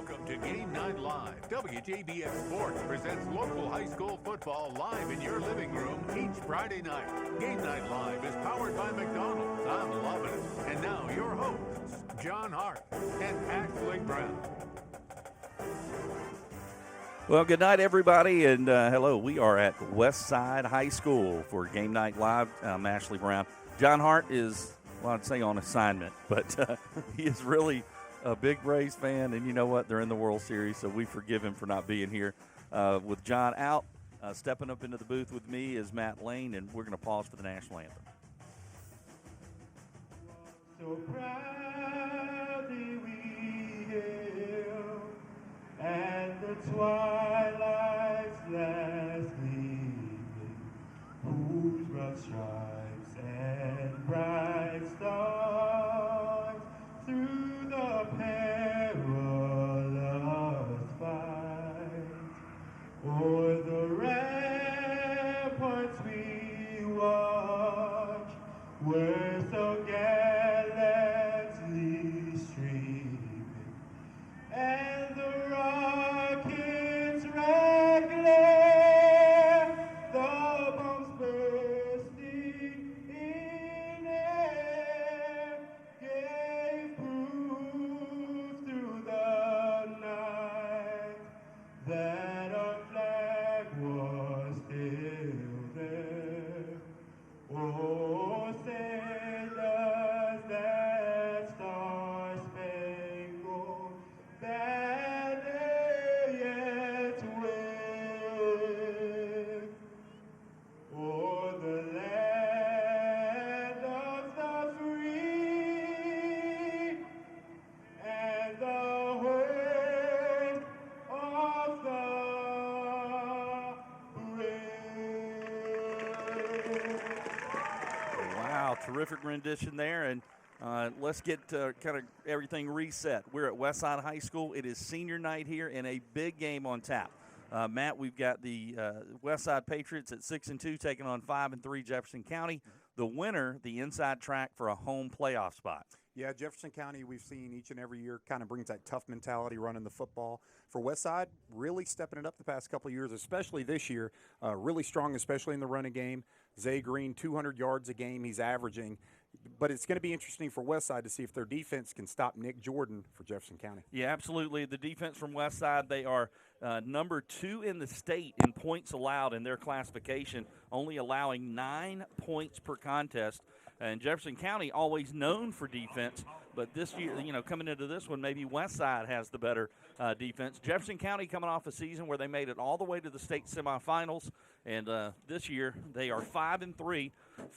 Welcome to Game Night Live. WJBF Sports presents local high school football live in your living room each Friday night. Game Night Live is powered by McDonald's. I'm loving it. And now your hosts, John Hart and Ashley Brown. Well, good night, everybody, and hello. We are at Westside High School for Game Night Live. I'm Ashley Brown. John Hart is, well, I'd say on assignment, but he is really a big Braves fan, and you know what? They're in the World Series, so we forgive him for not being here. With John out, stepping up into the booth with me is Matt Lane, and we're going to pause for the national anthem. So proudly we hail, and the twilight's last gleaming, whose broad stripes and bright stars through the perilous fight, o'er the ramparts we watch, where so gallantly streaming, and the rockets red glare, the bombs bursting in air, gave proof through the night that our flag was still there. Oh, say does that star-spangled banner yet wave o'er the land of the free and the home of the brave? Wow, terrific rendition there, and let's get kind of everything reset. We're at Westside High School. It is senior night here and a big game on tap. Matt, we've got the Westside Patriots at 6-2 taking on 5-3 Jefferson County. The winner, the inside track for a home playoff spot. Yeah, Jefferson County, we've seen each and every year, kind of brings that tough mentality running the football. For Westside, really stepping it up the past couple of years, especially this year, really strong, especially in the running game. Zay Green, 200 yards a game he's averaging. But it's going to be interesting for Westside to see if their defense can stop Nick Jordan for Jefferson County. Yeah, absolutely. The defense from Westside, they are number 2 in the state in points allowed in their classification, only allowing 9 points per contest. And Jefferson County, always known for defense, but this year, coming into this one, maybe Westside has the better defense. Jefferson County coming off a season where they made it all the way to the state semifinals, and this year they are 5-3,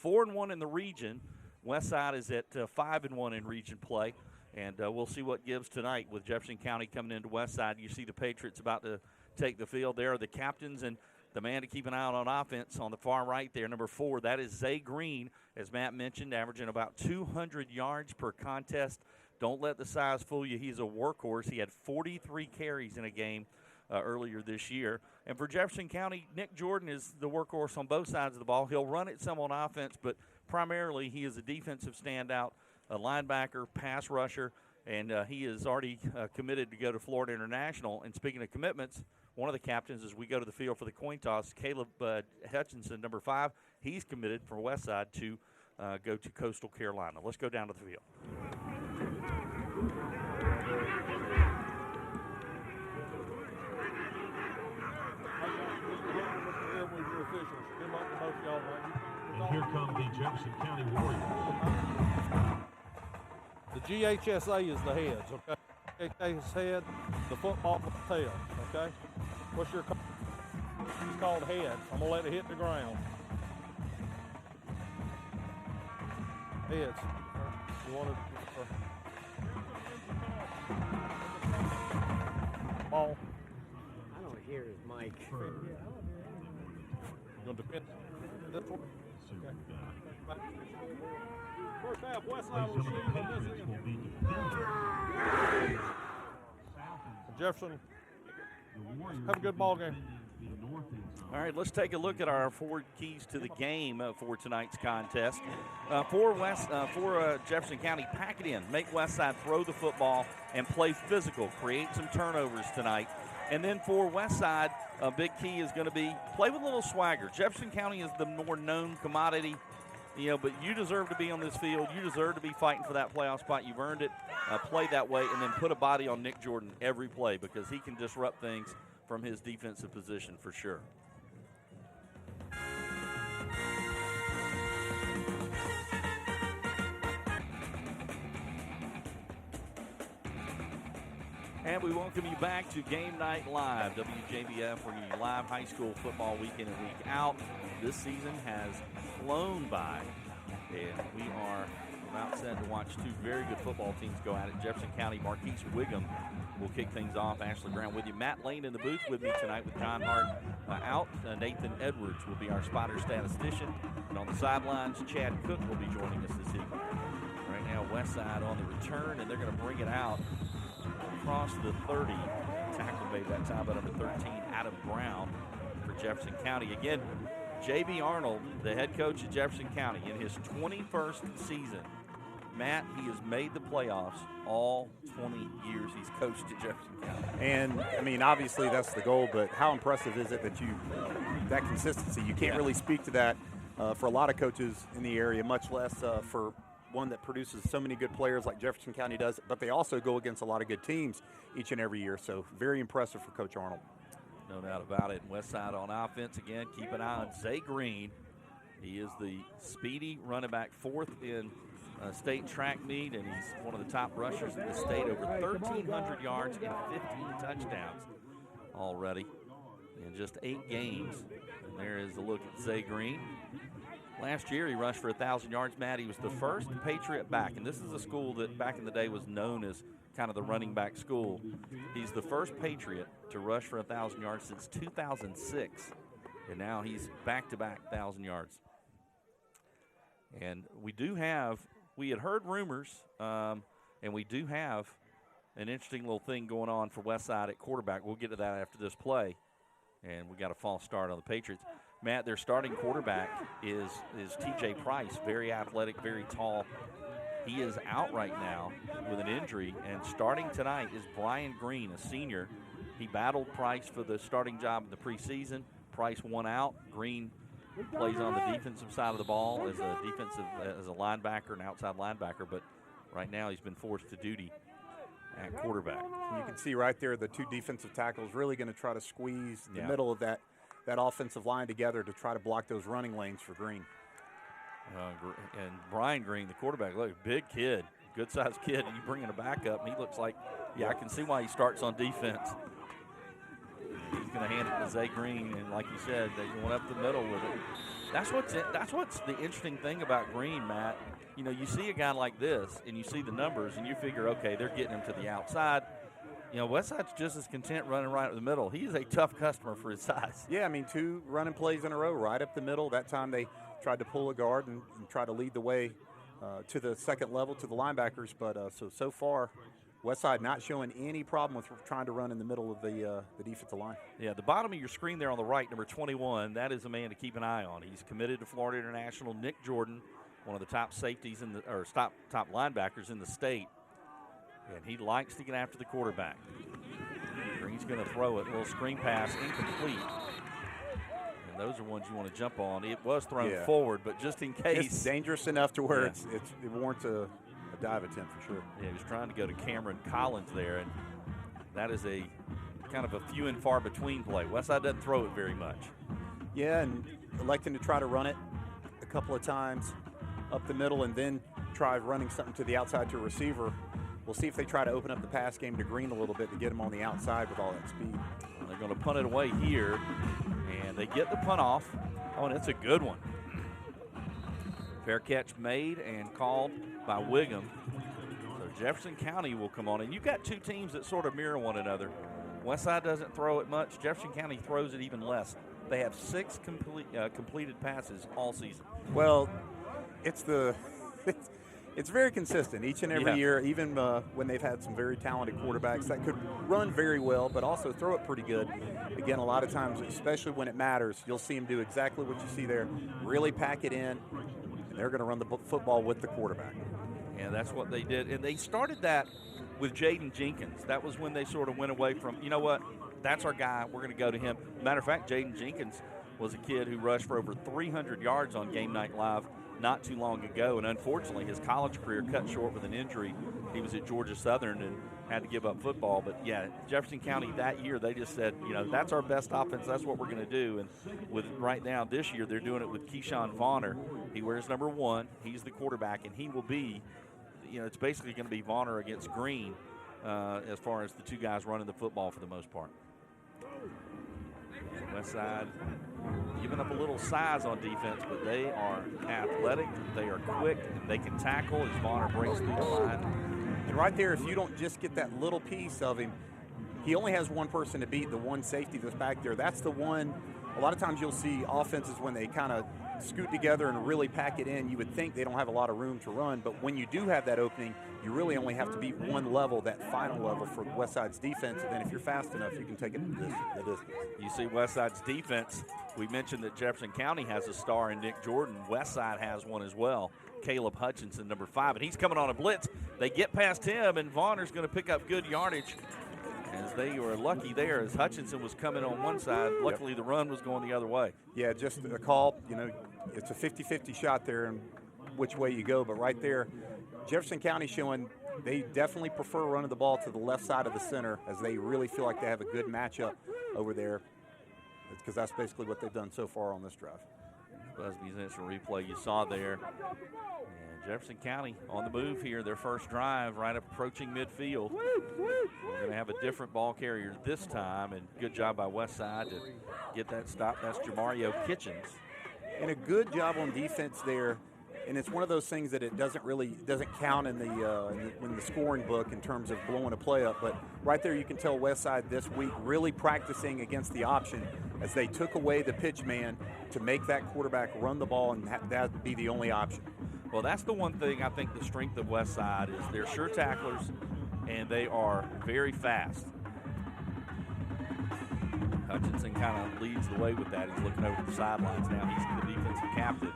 4-1 in the region. Westside is at 5-1 in region play, and we'll see what gives tonight with Jefferson County coming into Westside. You see the Patriots about to take the field. There are the captains, and the man to keep an eye on offense on the far right there, number 4, that is Zay Green, as Matt mentioned, averaging about 200 yards per contest. Don't let the size fool you. He's a workhorse. He had 43 carries in a game earlier this year. And for Jefferson County, Nick Jordan is the workhorse on both sides of the ball. He'll run it some on offense, but primarily he is a defensive standout, a linebacker, pass rusher, and he is already committed to go to Florida International. And speaking of commitments, one of the captains, as we go to the field for the coin toss, Caleb Hutchinson, number 5, he's committed for Westside to go to Coastal Carolina. Let's go down to the field. And here come the Jefferson County Warriors. The GHSA is the heads, okay? GHSA is head, the football tail, okay? What's your call? He's called head. I'm going to let it hit the ground. Heads. You want to ball? I don't hear his mic. You're going to defend this one? Okay. First half, Westside will receive on this end. Jefferson, have a good ball game. All right, let's take a look at our 4 keys to the game for tonight's contest. For Jefferson County, pack it in. Make Westside throw the football and play physical. Create some turnovers tonight. And then for Westside, a big key is going to be play with a little swagger. Jefferson County is the more known commodity, but you deserve to be on this field. You deserve to be fighting for that playoff spot. You've earned it. Play that way, and then put a body on Nick Jordan every play because he can disrupt things from his defensive position for sure. And we welcome you back to Game Night Live, WJBF, bringing you live high school football week in and week out. This season has flown by, and we are about set to watch 2 very good football teams go at it. Jefferson County, Marquise Wiggum will kick things off. Ashley Brown with you. Matt Lane in the booth with me tonight with John Hart out. Nathan Edwards will be our spotter statistician. And on the sidelines, Chad Cook will be joining us this evening. Right now, Westside on the return, and they're going to bring it out across the 30. Tackle made that time by number 13, Adam Brown for Jefferson County. Again, J.B. Arnold, the head coach at Jefferson County, in his 21st season, Matt, he has made the playoffs all 20 years he's coached at Jefferson County. And, I mean, obviously that's the goal, but how impressive is it that that consistency, you can't really speak to that for a lot of coaches in the area, much less for one that produces so many good players like Jefferson County does, but they also go against a lot of good teams each and every year. So very impressive for Coach Arnold. No doubt about it. Westside on offense again. Keep an eye on Zay Green. He is the speedy running back, 4th in state track meet, and he's one of the top rushers in the state. Over 1,300 yards and 15 touchdowns already in just 8 games. And there is a look at Zay Green. Last year, he rushed for 1,000 yards. Matt, he was the first Patriot back, and this is a school that back in the day was known as kind of the running back school. He's the first Patriot to rush for 1,000 yards since 2006, and now he's back-to-back 1,000 yards. And we had heard rumors, and we do have an interesting little thing going on for Westside at quarterback. We'll get to that after this play, and we got a false start on the Patriots. Matt, their starting quarterback is T.J. Price, very athletic, very tall. He is out right now with an injury, and starting tonight is Brian Green, a senior. He battled Price for the starting job in the preseason. Price won out. Green plays on the defensive side of the ball as a linebacker, an outside linebacker, but right now he's been forced to duty at quarterback. You can see right there the 2 defensive tackles really going to try to squeeze the middle of that offensive line together to try to block those running lanes for Green. And Brian Green, the quarterback, look, big kid, good-sized kid, and you bring in a backup, and he looks like, I can see why he starts on defense. He's going to hand it to Zay Green, and like you said, they went up the middle with it. That's what's the interesting thing about Green, Matt. You see a guy like this, and you see the numbers, and you figure, okay, they're getting him to the outside. Westside's just as content running right up the middle. He is a tough customer for his size. Yeah, I mean, 2 running plays in a row right up the middle. That time they tried to pull a guard and try to lead the way to the second level to the linebackers. But so far, Westside not showing any problem with trying to run in the middle of the defensive line. Yeah, the bottom of your screen there on the right, number 21, that is a man to keep an eye on. He's committed to Florida International. Nick Jordan, one of the top safeties top linebackers in the state. And he likes to get after the quarterback. Green's going to throw it. A little screen pass, incomplete. And those are ones you want to jump on. It was thrown forward, but just in case. It's dangerous enough to where it warrants a dive attempt for sure. Yeah, he was trying to go to Cameron Collins there, and that is a kind of a few and far between play. Westside doesn't throw it very much. Yeah, and electing to try to run it a couple of times up the middle and then try running something to the outside to a receiver. We'll see if they try to open up the pass game to Green a little bit to get him on the outside with all that speed. Well, they're going to punt it away here, and they get the punt off. Oh, and it's a good one. Fair catch made and called by Wiggum. So Jefferson County will come on, and you've got 2 teams that sort of mirror one another. Westside doesn't throw it much. Jefferson County throws it even less. They have completed passes all season. Well, it's It's very consistent each and every year, even when they've had some very talented quarterbacks that could run very well, but also throw it pretty good. Again, a lot of times, especially when it matters, you'll see them do exactly what you see there, really pack it in, and they're going to run the football with the quarterback. Yeah, that's what they did. And they started that with Jaden Jenkins. That was when they sort of went away from, you know what, that's our guy. We're going to go to him. Matter of fact, Jaden Jenkins was a kid who rushed for over 300 yards on Game Night Live not too long ago, and unfortunately his college career cut short with an injury. He was at Georgia Southern and had to give up football. But, yeah, Jefferson County that year, they just said, you know, that's our best offense. That's what we're going to do. And with right now this year, they're doing it with Keyshawn Vonner. He wears number 1. He's the quarterback, and he will be, you know, it's basically going to be Vonner against Green as far as the two guys running the football for the most part. Westside giving up a little size on defense, but they are athletic, they are quick, and they can tackle as Vonner breaks through the line. And right there, if you don't just get that little piece of him, he only has one person to beat, the one safety that's back there. That's the one. A lot of times you'll see offenses when they kind of scoot together and really pack it in, you would think they don't have a lot of room to run, but when you do have that opening, you really only have to beat one level, that final level for Westside's defense, and then if you're fast enough, you can take it the distance. You see Westside's defense, we mentioned that Jefferson County has a star in Nick Jordan. Westside has one as well, Caleb Hutchinson, number 5, and he's coming on a blitz. They get past him, and Vonner's going to pick up good yardage, as they were lucky there as Hutchinson was coming on one side. Luckily, the run was going the other way. Yeah, just a call. You know, it's a 50-50 shot there and which way you go. But right there, Jefferson County showing they definitely prefer running the ball to the left side of the center, as they really feel like they have a good matchup over there, because that's basically what they've done so far on this drive. Busby's instant replay you saw there. And Jefferson County on the move here, their first drive right up approaching midfield. We're going to have a different ball carrier this time, and good job by Westside to get that stop. That's Jamario Kitchens. And a good job on defense there. And it's one of those things that it doesn't count in the scoring book in terms of blowing a play up. But right there, you can tell Westside this week really practicing against the option, as they took away the pitch man to make that quarterback run the ball, and that be the only option. Well, that's the one thing I think the strength of Westside is they're sure tacklers, and they are very fast. Hutchinson kind of leads the way with that. He's looking over the sidelines now. He's the defensive captain.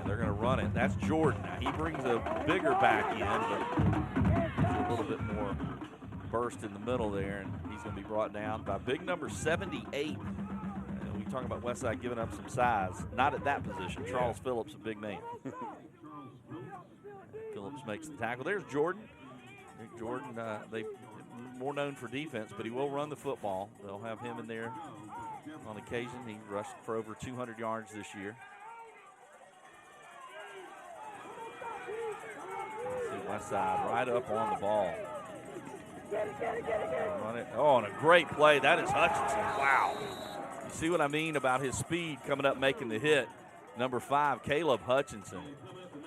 They're going to run it. That's Jordan. Now, he brings a bigger back end, but a little bit more burst in the middle there, and he's going to be brought down by big number 78. We talk about Westside giving up some size. Not at that position. Charles Phillips, a big man. Phillips makes the tackle. There's Jordan. Nick Jordan, they more known for defense, but he will run the football. They'll have him in there on occasion. He rushed for over 200 yards this year. Westside right up on the ball. Run it. Oh, and a great play. That is Hutchinson. Wow. You see what I mean about his speed coming up making the hit. Number 5, Caleb Hutchinson.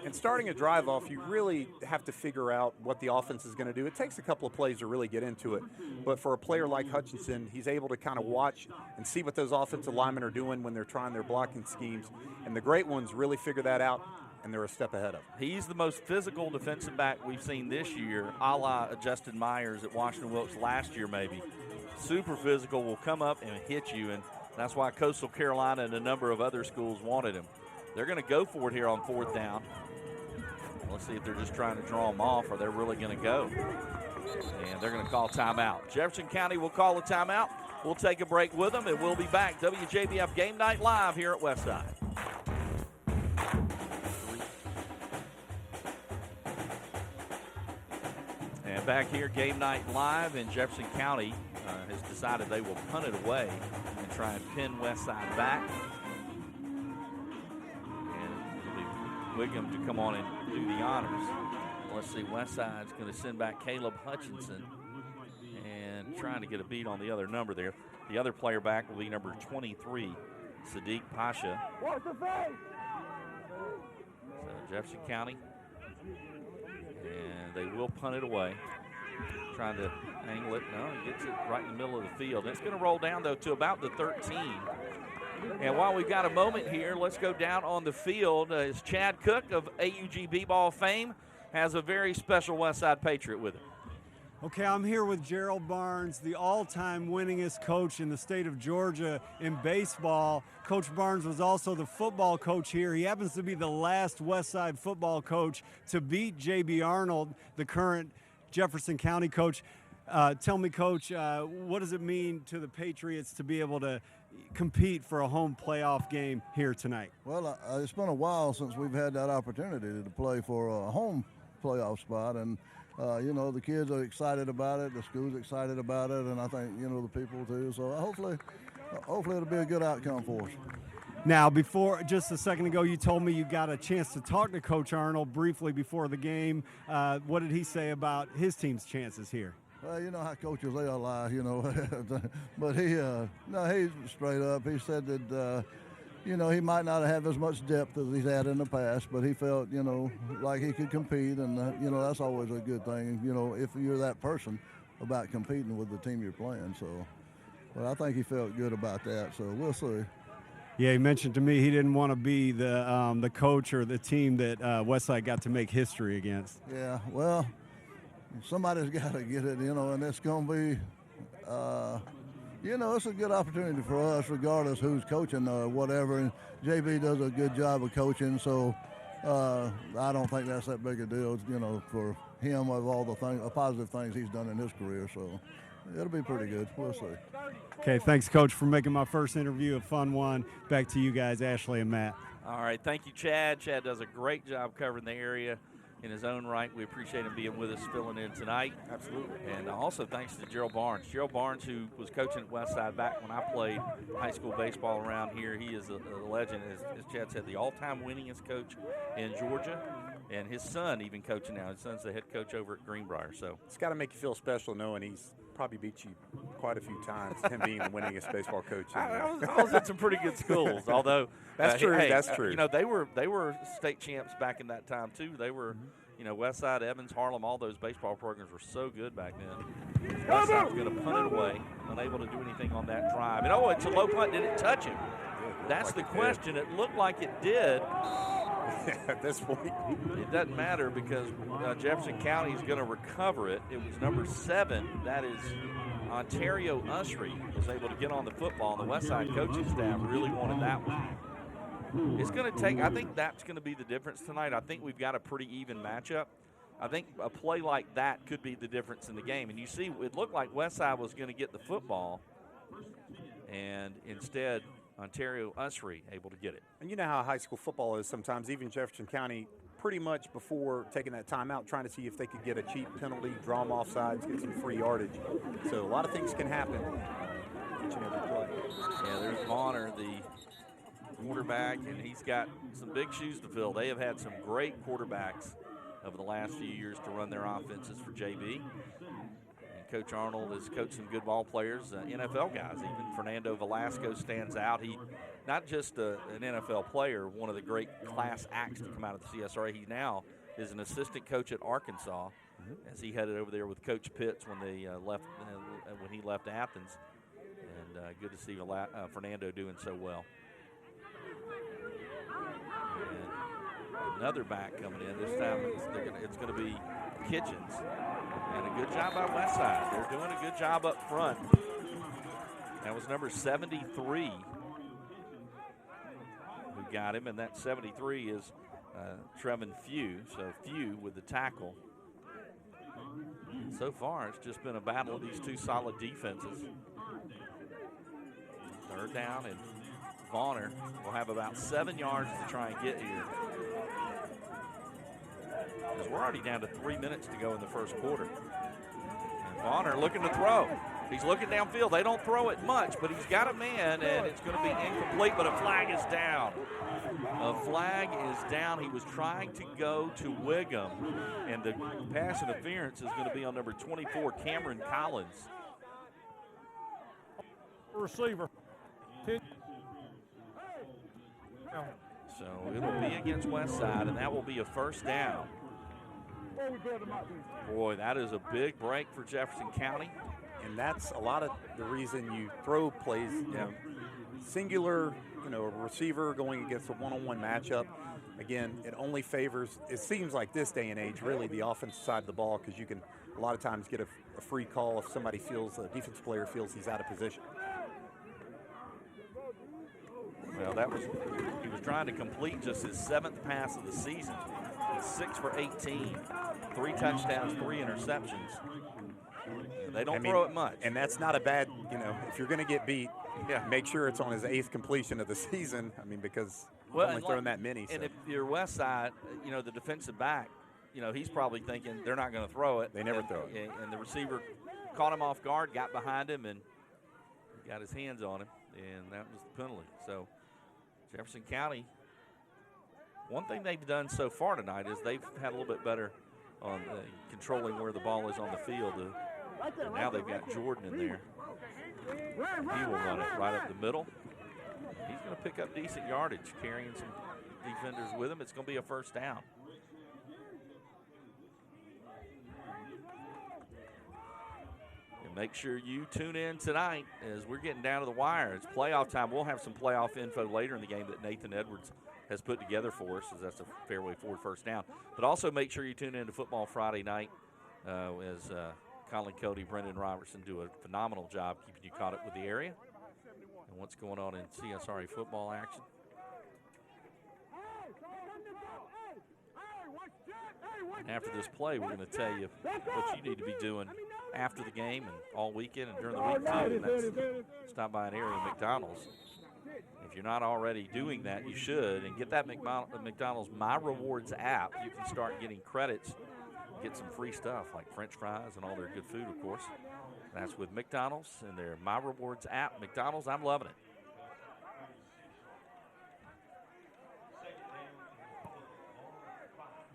And starting a drive off, you really have to figure out what the offense is going to do. It takes a couple of plays to really get into it. But for a player like Hutchinson, he's able to kind of watch and see what those offensive linemen are doing when they're trying their blocking schemes. And the great ones really figure that out, and they're a step ahead of him. He's the most physical defensive back we've seen this year, a la Justin Myers at Washington Wilkes last year maybe. Super physical, will come up and hit you, and that's why Coastal Carolina and a number of other schools wanted him. They're going to go for it here on 4th down. Let's see if they're just trying to draw them off, or they're really going to go. And they're going to call timeout. Jefferson County will call a timeout. We'll take a break with them, and we'll be back. WJBF Game Night Live here at Westside. And back here, Game Night Live, and Jefferson County has decided they will punt it away and try and pin Westside back. And it'll be Wiggum to come on and do the honors. Let's see, Westside's going to send back Caleb Hutchinson and trying to get a beat on the other number there. The other player back will be number 23, Sadiq Pasha. So Jefferson County, and they will punt it away. Trying to angle it. No, he gets it right in the middle of the field. It's going to roll down, though, to about the 13. And while we've got a moment here, let's go down on the field as Chad Cook of AUG B-Ball fame has a very special Westside Patriot with him. Okay, I'm here with Gerald Barnes, the all-time winningest coach in the state of Georgia in baseball. Coach Barnes was also the football coach here. He happens to be the last Westside football coach to beat J.B. Arnold, the current Jefferson County coach. Tell me, Coach, what does it mean to the Patriots to be able to compete for a home playoff game here tonight? Well, it's been a while since we've had that opportunity to play for a home playoff spot, and you know, the kids are excited about it, the school's excited about it, and I think, you know, the people too. So hopefully it'll be a good outcome for us. Now, before, just a second ago, you told me you got a chance to talk to Coach Arnold briefly before the game. What did he say about his team's chances here? Well, you know how coaches, they lie, you know. But he's straight up. He said that, you know, he might not have as much depth as he's had in the past, but he felt, you know, like he could compete, and, you know, that's always a good thing, you know, if you're that person about competing with the team you're playing. So, but I think he felt good about that, so we'll see. Yeah, he mentioned to me he didn't want to be the coach or the team that Westside got to make history against. Yeah, well, somebody's got to get it, you know, and it's going to be, you know, it's a good opportunity for us regardless who's coaching or whatever. And JB does a good job of coaching, so I don't think that's that big a deal, you know, for him of all the positive things he's done in his career. So it'll be pretty good. We'll see. Okay, thanks, Coach, for making my first interview a fun one. Back to you guys, Ashley and Matt. All right, thank you, Chad. Chad does a great job covering the area in his own right. We appreciate him being with us, filling in tonight. Absolutely. And also thanks to Gerald Barnes. Gerald Barnes, who was coaching at Westside back when I played high school baseball around here. He is a legend, as Chad said, the all-time winningest coach in Georgia. And his son even coaching now. His son's the head coach over at Greenbrier. So It's got to make you feel special knowing he's probably beat you quite a few times, him being the winningest baseball coach. I was at some pretty good schools, although that's true. Hey, that's true. You know, they were state champs back in that time too. They were, you know, Westside, Evans, Harlem, all those baseball programs were so good back then. Westside's going to punt it away, unable to do anything on that drive. And it's a low punt. Did it touch him? That's the question. It looked like it did. At this point, it doesn't matter because Jefferson County is going to recover it. It was number 7. That is Ontario Usry was able to get on the football. And the Westside coaching staff really wanted that one. It's going to take, I think that's going to be the difference tonight. I think we've got a pretty even matchup. I think a play like that could be the difference in the game. And you see, it looked like Westside was going to get the football, and instead Ontario Usry able to get it. And you know how high school football is sometimes, even Jefferson County, pretty much before taking that timeout, trying to see if they could get a cheap penalty, draw them off sides, get some free yardage. So a lot of things can happen each and every play. Yeah, there's Bonner, the quarterback, and he's got some big shoes to fill. They have had some great quarterbacks over the last few years to run their offenses for JB. Coach Arnold has coached some good ball players, NFL guys. Even Fernando Velasco stands out. He not just an NFL player, one of the great class acts to come out of the CSRA. He now is an assistant coach at Arkansas, as he headed over there with Coach Pitts when they left when he left Athens. And good to see Fernando doing so well. And another back coming in. This time it's going to be Kitchens. And a good job by Westside. They're doing a good job up front. That was number 73 who got him, and that 73 is Trevin Few. So Few with the tackle. So far, it's just been a battle of these two solid defenses. Third down, and Bonner will have about 7 yards to try and get here. Because we're already down to 3 minutes to go in the first quarter. And Bonner looking to throw. He's looking downfield. They don't throw it much, but he's got a man, and it's going to be incomplete, but a flag is down. A flag is down. He was trying to go to Wiggum, and the pass interference is going to be on number 24, Cameron Collins. Receiver. So it'll be against Westside, and that will be a first down. Boy, that is a big break for Jefferson County. And that's a lot of the reason you throw plays, you know, singular a receiver going against a one-on-one matchup, again, it only favors, it seems like this day and age, really the offensive side of the ball, because you can a lot of times get a free call if somebody feels, a defensive player feels he's out of position. Well, he was trying to complete just his 7th pass of the season. He's 6 for 18, 3 touchdowns, 3 interceptions. They don't throw it much. And that's not a bad, if you're going to get beat, make sure it's on his 8th completion of the season. I mean, because only throwing that many. And if you're Westside, the defensive back, he's probably thinking they're not going to throw it. They never throw it. And the receiver caught him off guard, got behind him, and got his hands on him, and that was the penalty. So Jefferson County, one thing they've done so far tonight is they've had a little bit better on controlling where the ball is on the field. And now they've got Jordan in there. He will run it right up the middle. He's going to pick up decent yardage, carrying some defenders with him. It's going to be a first down. And make sure you tune in tonight as we're getting down to the wire. It's playoff time. We'll have some playoff info later in the game that Nathan Edwards has put together for us, as that's a fairway forward first down. But also make sure you tune in to Football Friday night as Colin Cody, Brendan Robertson do a phenomenal job keeping you caught up with the area and what's going on in CSRA football action. And after this play, we're going to tell you what you need to be doing after the game and all weekend and during the week too. And that's stop by an area McDonald's. If you're not already doing that, you should, and get that McDonald's My Rewards app. You can start getting credits, get some free stuff like French fries and all their good food, of course. That's with McDonald's and their My Rewards app. McDonald's, I'm loving it.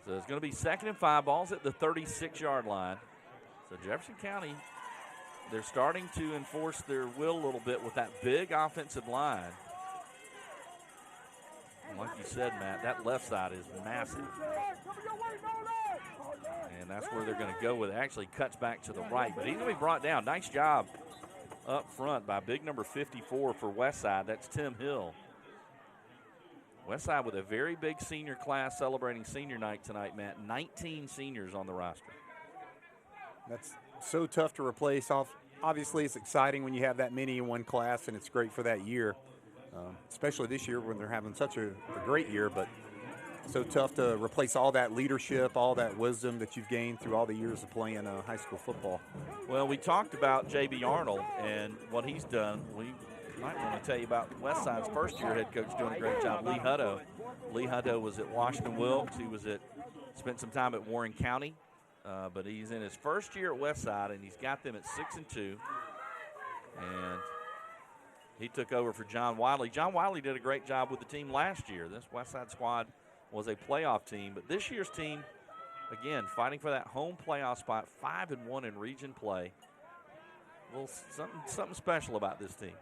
So it's going to be 2nd and 5, balls at the 36-yard line. So Jefferson County, they're starting to enforce their will a little bit with that big offensive line. And like you said, Matt, that left side is massive. And that's where they're going to go with it. Actually cuts back to the right, but he's going to be brought down. Nice job up front by big number 54 for Westside. That's Tim Hill. Westside with a very big senior class celebrating senior night tonight, Matt. 19 seniors on the roster. That's so tough to replace. Obviously, it's exciting when you have that many in one class, and it's great for that year, especially this year when they're having such a great year, but so tough to replace all that leadership, all that wisdom that you've gained through all the years of playing high school football. Well, we talked about J.B. Arnold and what he's done. We might want to tell you about Westside's first-year head coach doing a great job, Lee Hutto. Lee Hutto was at Washington Wilkes. He spent some time at Warren County, but he's in his first year at Westside, and he's got them at 6-2. And he took over for John Wiley. John Wiley did a great job with the team last year. This Westside squad was a playoff team, but this year's team, again, fighting for that home playoff spot, 5-1 in region play. Well, something special about this team.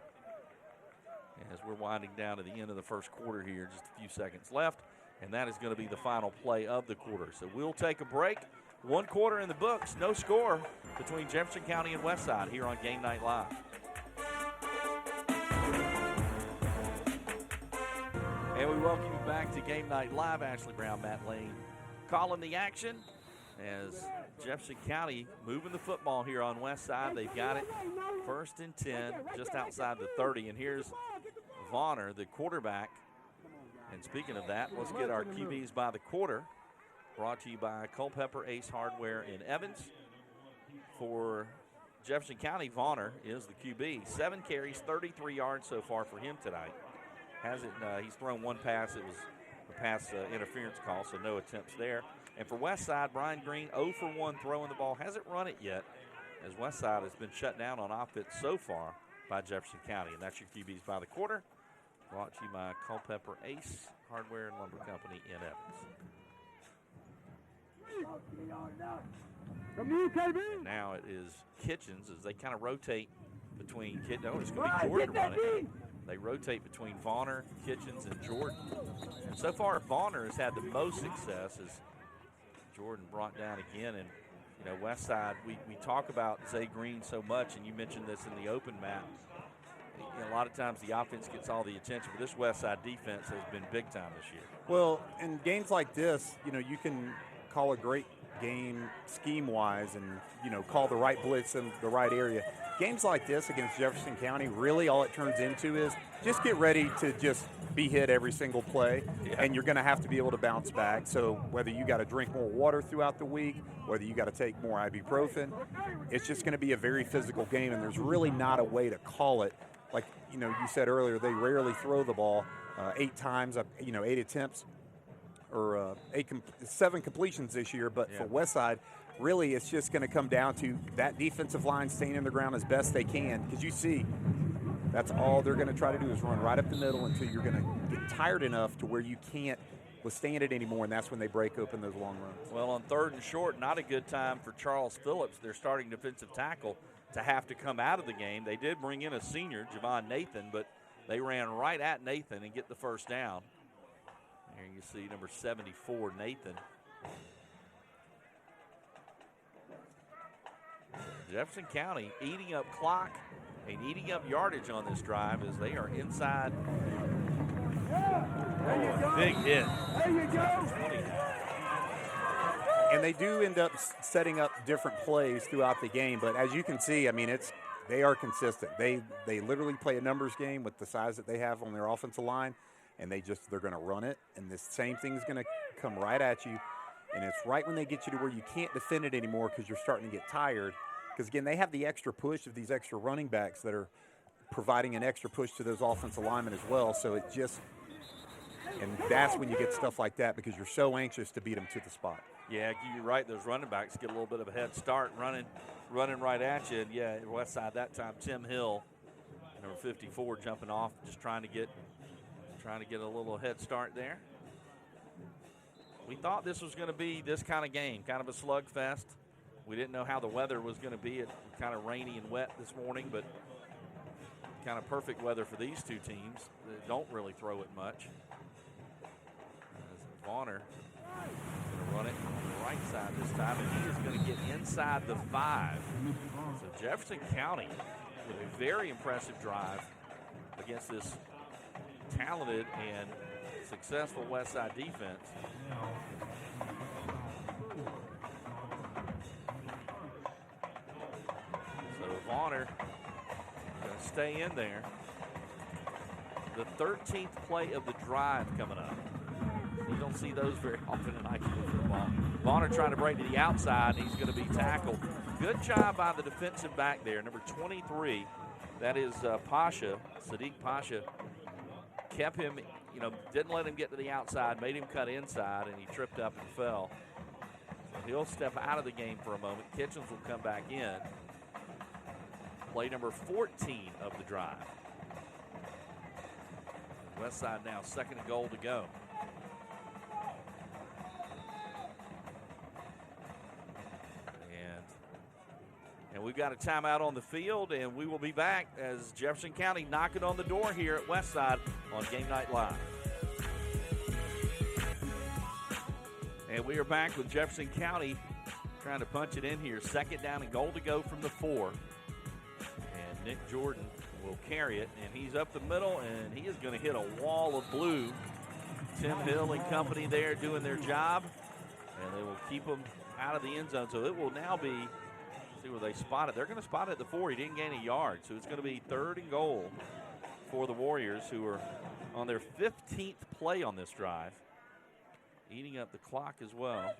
As we're winding down to the end of the first quarter here, just a few seconds left, and that is going to be the final play of the quarter. So we'll take a break. 1 quarter in the books, no score between Jefferson County and Westside here on Game Night Live. And we welcome you back to Game Night Live. Ashley Brown, Matt Lane calling the action as Jefferson County moving the football here on Westside. They've got it 1st and 10, just outside the 30. And here's Vonner, the quarterback. And speaking of that, let's get our QBs by the quarter. Brought to you by Culpeper Ace Hardware in Evans. For Jefferson County, Vonner is the QB. 7 carries, 33 yards so far for him tonight. He's thrown 1 pass. It was a pass interference call, so no attempts there. And for Westside, Brian Green, 0 for 1 throwing the ball. Hasn't run it yet, as Westside has been shut down on offense so far by Jefferson County. And that's your QBs by the quarter. Brought to you by Culpeper Ace Hardware and Lumber Company in Evans. Now it is Kitchens as they kind of rotate between it's going to be Jordan running. They rotate between Vonner, Kitchens, and Jordan. And so far, Vonner has had the most success as Jordan brought down again. And, Westside, we talk about Zay Green so much, and you mentioned this in the open, Matt. a lot of times the offense gets all the attention, but this West Side defense has been big time this year. Well, in games like this, you can call a great game scheme-wise and, call the right blitz in the right area. Games like this against Jefferson County, really all it turns into is just get ready to just be hit every single play, and you're going to have to be able to bounce back. So whether you got to drink more water throughout the week, whether you got to take more ibuprofen, it's just going to be a very physical game, and there's really not a way to call it. Like, you said earlier, they rarely throw the ball 8 times, 8 attempts, or 7 completions this year. But for Westside, really it's just going to come down to that defensive line staying in the ground as best they can, because you see that's all they're going to try to do is run right up the middle until you're going to get tired enough to where you can't withstand it anymore, and that's when they break open those long runs. Well, on 3rd and short, not a good time for Charles Phillips, their starting defensive tackle, to have to come out of the game. They did bring in a senior, Javon Nathan, but they ran right at Nathan and get the first down. There you see number 74, Nathan. Jefferson County eating up clock and eating up yardage on this drive as they are inside. Big hit. There you go. And they do end up setting up different plays throughout the game, but as you can see, I mean, they are consistent. They literally play a numbers game with the size that they have on their offensive line, and they're going to run it, and this same thing is going to come right at you, and it's right when they get you to where you can't defend it anymore because you're starting to get tired. Because, again, they have the extra push of these extra running backs that are providing an extra push to those offensive linemen as well. So and that's when you get stuff like that because you're so anxious to beat them to the spot. Yeah, you're right. Those running backs get a little bit of a head start running right at you. And, yeah, West Side that time, Tim Hill, number 54, jumping off, just trying to get a little head start there. We thought this was going to be this kind of game, kind of a slugfest. We didn't know how the weather was going to be. It was kind of rainy and wet this morning, but kind of perfect weather for these two teams that don't really throw it much. As Bonner going to run it on the right side this time, and he is going to get inside the 5. So Jefferson County with a very impressive drive against this talented and successful West Side defense. So Bonner going to stay in there. The 13th play of the drive coming up. You don't see those very often in high school football. Bonner trying to break to the outside. He's going to be tackled. Good job by the defensive back there, number 23. That is Pasha, Sadiq Pasha. Kept him, didn't let him get to the outside, made him cut inside, and he tripped up and fell. So he'll step out of the game for a moment. Kitchens will come back in. Play number 14 of the drive. West Side now 2nd and goal to go. And we've got a timeout on the field, and we will be back as Jefferson County knocking on the door here at Westside on Game Night Live. And we are back with Jefferson County trying to punch it in here. 2nd down and goal to go from the 4. And Nick Jordan will carry it, and he's up the middle, and he is going to hit a wall of blue. Tim Hill and company there doing their job, and they will keep him out of the end zone. So it will now be, see where they spot it. They're going to spot it at the 4. He didn't gain a yard, so it's going to be 3rd and goal for the Warriors, who are on their 15th play on this drive, eating up the clock as well.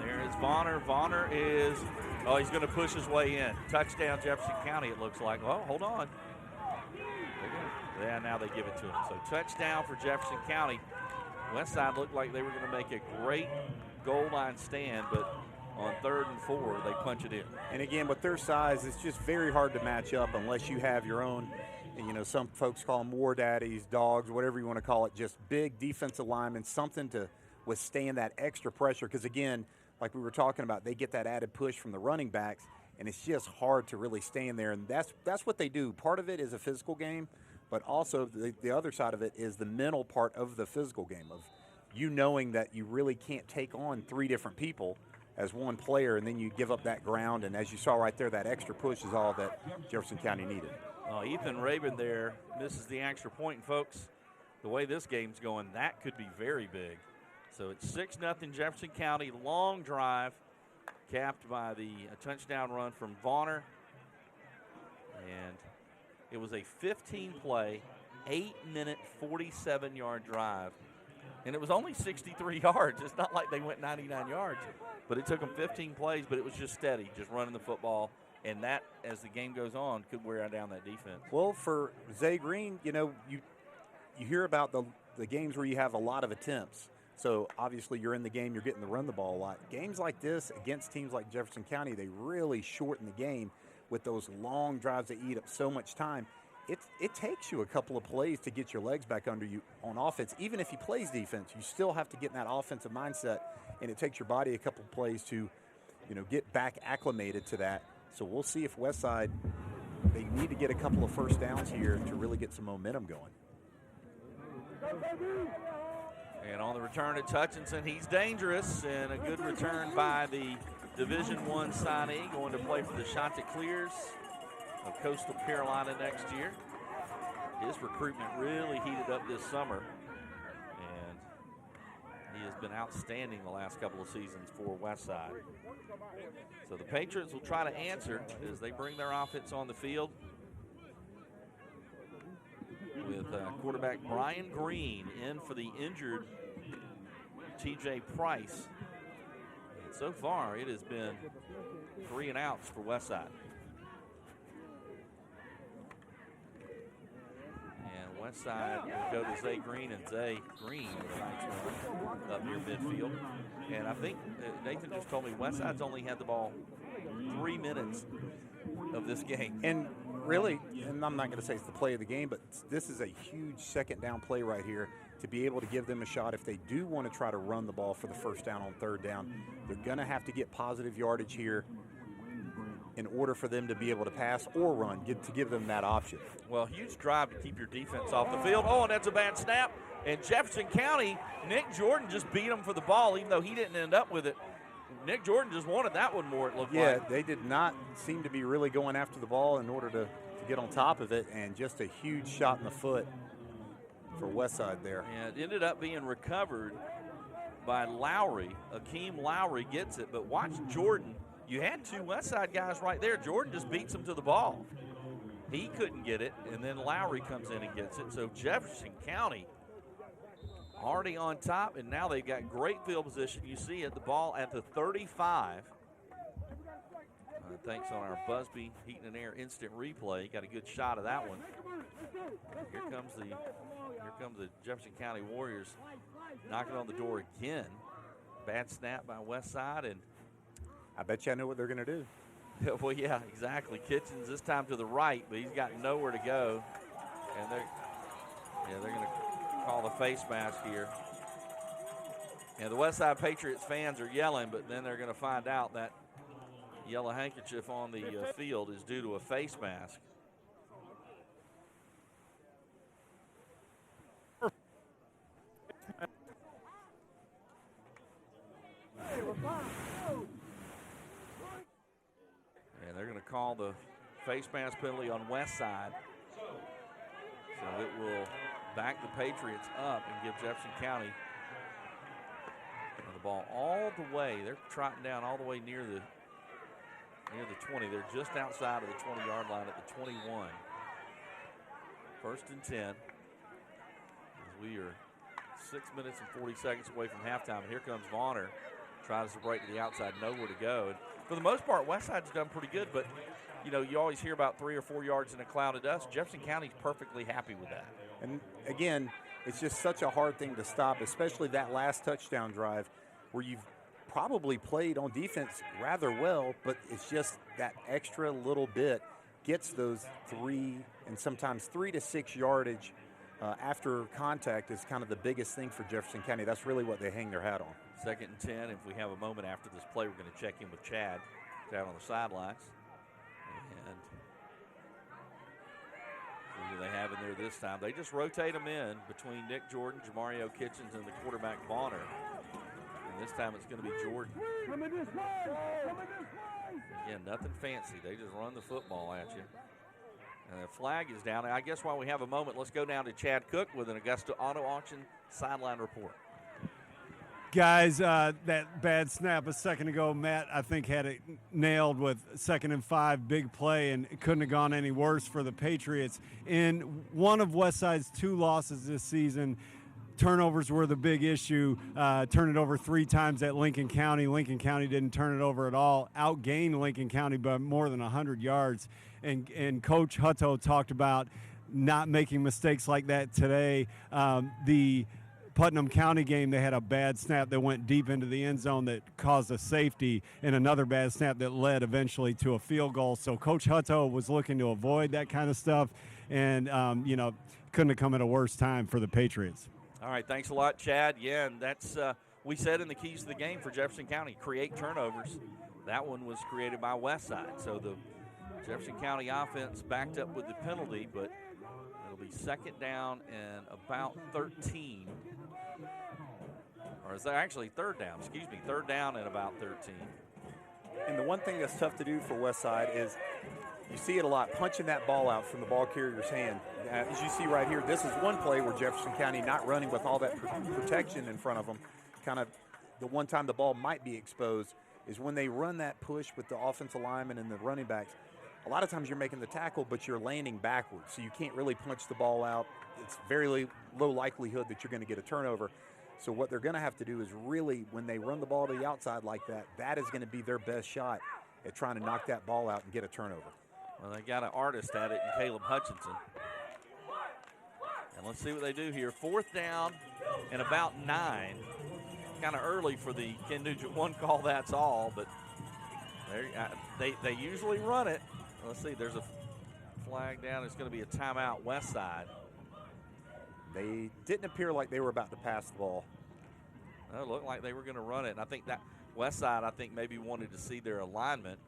There's Bonner. Bonner is, he's going to push his way in. Touchdown Jefferson County, it looks like. Well, hold on. Yeah, now they give it to him. So touchdown for Jefferson County. Westside looked like they were going to make a great goal line stand, but on 3rd and 4, they punch it in. And again, with their size, it's just very hard to match up unless you have your own, some folks call them war daddies, dogs, whatever you want to call it, just big defensive linemen, something to withstand that extra pressure. Because again, like we were talking about, they get that added push from the running backs, and it's just hard to really stand there. And that's what they do. Part of it is a physical game, but also the other side of it is the mental part of the physical game, of you knowing that you really can't take on 3 different people as one player, and then you give up that ground. And as you saw right there, that extra push is all that Jefferson County needed. Oh, Ethan Rabin there misses the extra point. And folks, the way this game's going, that could be very big. So it's 6-0 Jefferson County. Long drive capped by the touchdown run from Vonner. And it was a 15-play, 8-minute, 47-yard drive. And it was only 63 yards. It's not like they went 99 yards. But it took them 15 plays, but it was just steady, just running the football. And that, as the game goes on, could wear down that defense. Well, for Zay Green, you know, you hear about the games where you have a lot of attempts. So, obviously, you're in the game, you're getting to run the ball a lot. Games like this against teams like Jefferson County, they really shorten the game with those long drives that eat up so much time. It takes you a couple of plays to get your legs back under you on offense. Even if he plays defense, you still have to get in that offensive mindset, and it takes your body a couple of plays to, you know, get back acclimated to that. So we'll see if Westside, they need to get a couple of first downs here to really get some momentum going. And on the return to Hutchinson, he's dangerous, and a good return by the Division I signee, going to play for the Chanticleers of Coastal Carolina next year. His recruitment really heated up this summer, and he has been outstanding the last couple of seasons for Westside. So the Patriots will try to answer as they bring their offense on the field with quarterback Brian Green in for the injured TJ Price. And so far, it has been 3 and outs for Westside. And Westside will go to Zay Green, and Zay Green with a nice run up near midfield. And I think Nathan just told me Westside's only had the ball 3 minutes of this game. And really, and I'm not going to say it's the play of the game, but this is a huge second down play right here to be able to give them a shot. If they do want to try to run the ball for the first down on third down, they're going to have to get positive yardage here in order for them to be able to pass or run, to give them that option. Well, huge drive to keep your defense off the field. Oh, and that's a bad snap. And Jefferson County, Nick Jordan just beat him for the ball, even though he didn't end up with it. Nick Jordan just wanted that one more, it looked like. Yeah, they did not seem to be really going after the ball in order to get on top of it, and just a huge shot in the foot for Westside there. And it ended up being recovered by Lowry. Akeem Lowry gets it, but watch Jordan. You had 2 Westside guys right there. Jordan just beats him to the ball. He couldn't get it, and then Lowry comes in and gets it. So Jefferson County already on top, and now they've got great field position. You see it, the ball at the 35. Thanks on our Busby Heating and Air instant replay. Got a good shot of that one. Here comes the Jefferson County Warriors knocking on the door again. Bad snap by Westside, and I bet you I know what they're going to do. Well, yeah, exactly. Kitchens this time to the right, but he's got nowhere to go. And they're going to call the face mask here. And the Westside Patriots fans are yelling, but then they're going to find out that yellow handkerchief on the field is due to a face mask. And they're going to call the face mask penalty on Westside. So it will back the Patriots up and give Jefferson County the ball all the way. They're trotting down all the way near the 20. They're just outside of the 20-yard line at the 21. 1st and 10. As we are 6 minutes and 40 seconds away from halftime. And here comes Vonner. Tries to break to the outside, nowhere to go. And for the most part, Westside's done pretty good, but you know, you always hear about 3 or 4 yards in a cloud of dust. Jefferson County's perfectly happy with that. And again, it's just such a hard thing to stop, especially that last touchdown drive where you've probably played on defense rather well, but it's just that extra little bit gets those 3 and sometimes 3 to 6 yardage after contact is kind of the biggest thing for Jefferson County. That's really what they hang their hat on. 2nd and 10. If we have a moment after this play, we're going to check in with Chad down on the sidelines. And who do they have in there this time. They just rotate them in between Nick Jordan, Jamario Kitchens, and the quarterback Bonner. And this time it's going to be Jordan. Again, nothing fancy. They just run the football at you. And the flag is down. I guess while we have a moment, let's go down to Chad Cook with an Augusta Auto Auction sideline report. Guys, that bad snap a second ago, Matt, I think had it nailed with 2nd and 5, big play, and it couldn't have gone any worse for the Patriots. In one of Westside's 2 losses this season, turnovers were the big issue. Turned it over 3 times at Lincoln County. Lincoln County didn't turn it over at all. Outgained Lincoln County by more than 100 yards. And Coach Hutto talked about not making mistakes like that today. The Putnam County game, they had a bad snap that went deep into the end zone that caused a safety, and another bad snap that led eventually to a field goal. So Coach Hutto was looking to avoid that kind of stuff, and, couldn't have come at a worse time for the Patriots. All right, thanks a lot, Chad. Yeah, and that's we said in the keys to the game for Jefferson County, create turnovers. That one was created by Westside. So the Jefferson County offense backed up with the penalty, but it'll be 2nd down and about 13. Or is that actually 3rd down? Excuse me, 3rd down and about 13. And the one thing that's tough to do for Westside is you see it a lot, punching that ball out from the ball carrier's hand. As you see right here, this is one play where Jefferson County not running with all that protection in front of them. Kind of the one time the ball might be exposed is when they run that push with the offensive lineman and the running backs. A lot of times you're making the tackle, but you're landing backwards, so you can't really punch the ball out. It's very low likelihood that you're going to get a turnover. So what they're going to have to do is really, when they run the ball to the outside like that, that is going to be their best shot at trying to knock that ball out and get a turnover. Well, they got an artist at it in Caleb Hutchinson. And let's see what they do here. 4th down and about 9. Kind of early for the Ken Nugent one call, that's all, but they usually run it. Let's see, there's a flag down. It's going to be a timeout, Westside. They didn't appear like they were about to pass the ball. It looked like they were going to run it. And I think that Westside, maybe wanted to see their alignment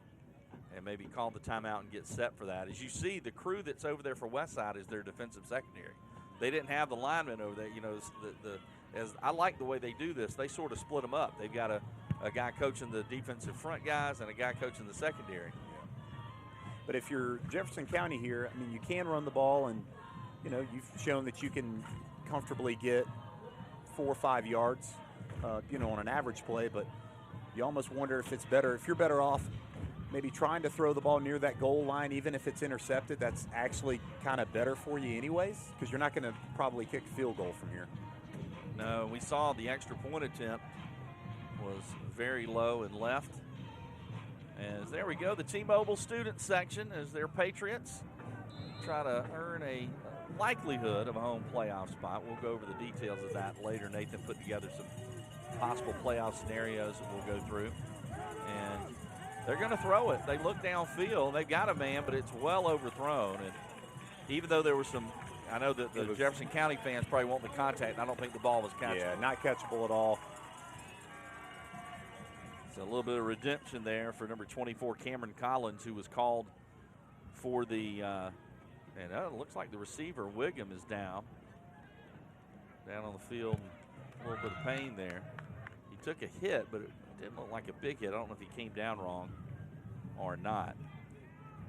and maybe call the timeout and get set for that. As you see, the crew that's over there for Westside is their defensive secondary. They didn't have the linemen over there. As I like the way they do this, they sort of split them up. They've got a guy coaching the defensive front guys and a guy coaching the secondary. But if you're Jefferson County here, you can run the ball, and you've shown that you can comfortably get 4 or 5 yards, on an average play. But you almost wonder if it's better, if you're better off maybe trying to throw the ball near that goal line, even if it's intercepted. That's actually kind of better for you anyways, because you're not going to probably kick a field goal from here. No, we saw the extra point attempt was very low and left. As there we go, the T-Mobile student section as their Patriots try to earn a likelihood of a home playoff spot. We'll go over the details of that later. Nathan put together some possible playoff scenarios that we'll go through. And they're going to throw it. They look downfield. They've got a man, but it's well overthrown. And even though there was some, I know that the Jefferson County fans probably want the contact, and I don't think the ball was catchable. Yeah, not catchable at all. So a little bit of redemption there for number 24, Cameron Collins, who was called for the, and it looks like the receiver, Wiggum, is down on the field. A little bit of pain there. He took a hit, but it didn't look like a big hit. I don't know if he came down wrong or not.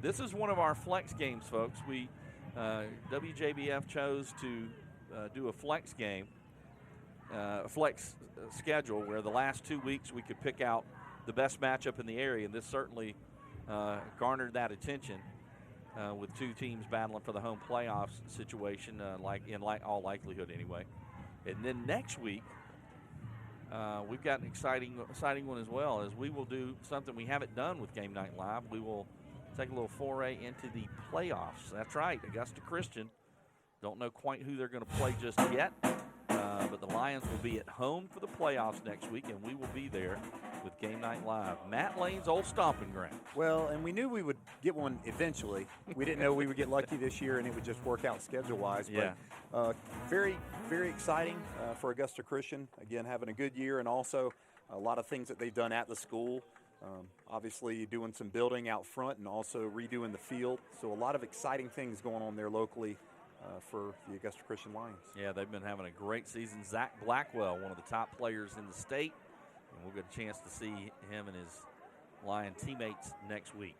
This is one of our flex games, folks. We WJBF chose to do a flex game, a flex schedule where the last 2 weeks we could pick out the best matchup in the area, and this certainly garnered that attention with two teams battling for the home playoffs situation, all likelihood anyway. And then next week, we've got an exciting one as well, as we will do something we haven't done with Game Night Live. We will take a little foray into the playoffs. That's right, Augusta Christian. Don't know quite who they're going to play just yet, but the Lions will be at home for the playoffs next week, and we will be there with Game Night Live. Matt Lane's old stomping ground. Well, and we knew we would get one eventually. We didn't know we would get lucky this year and it would just work out schedule-wise. Yeah. But very, very exciting for Augusta Christian. Again, having a good year, and also a lot of things that they've done at the school. Obviously doing some building out front and also redoing the field. So a lot of exciting things going on there locally. for the Augusta Christian Lions. Yeah, they've been having a great season. Zach Blackwell, one of the top players in the state, and we'll get a chance to see him and his Lion teammates next week.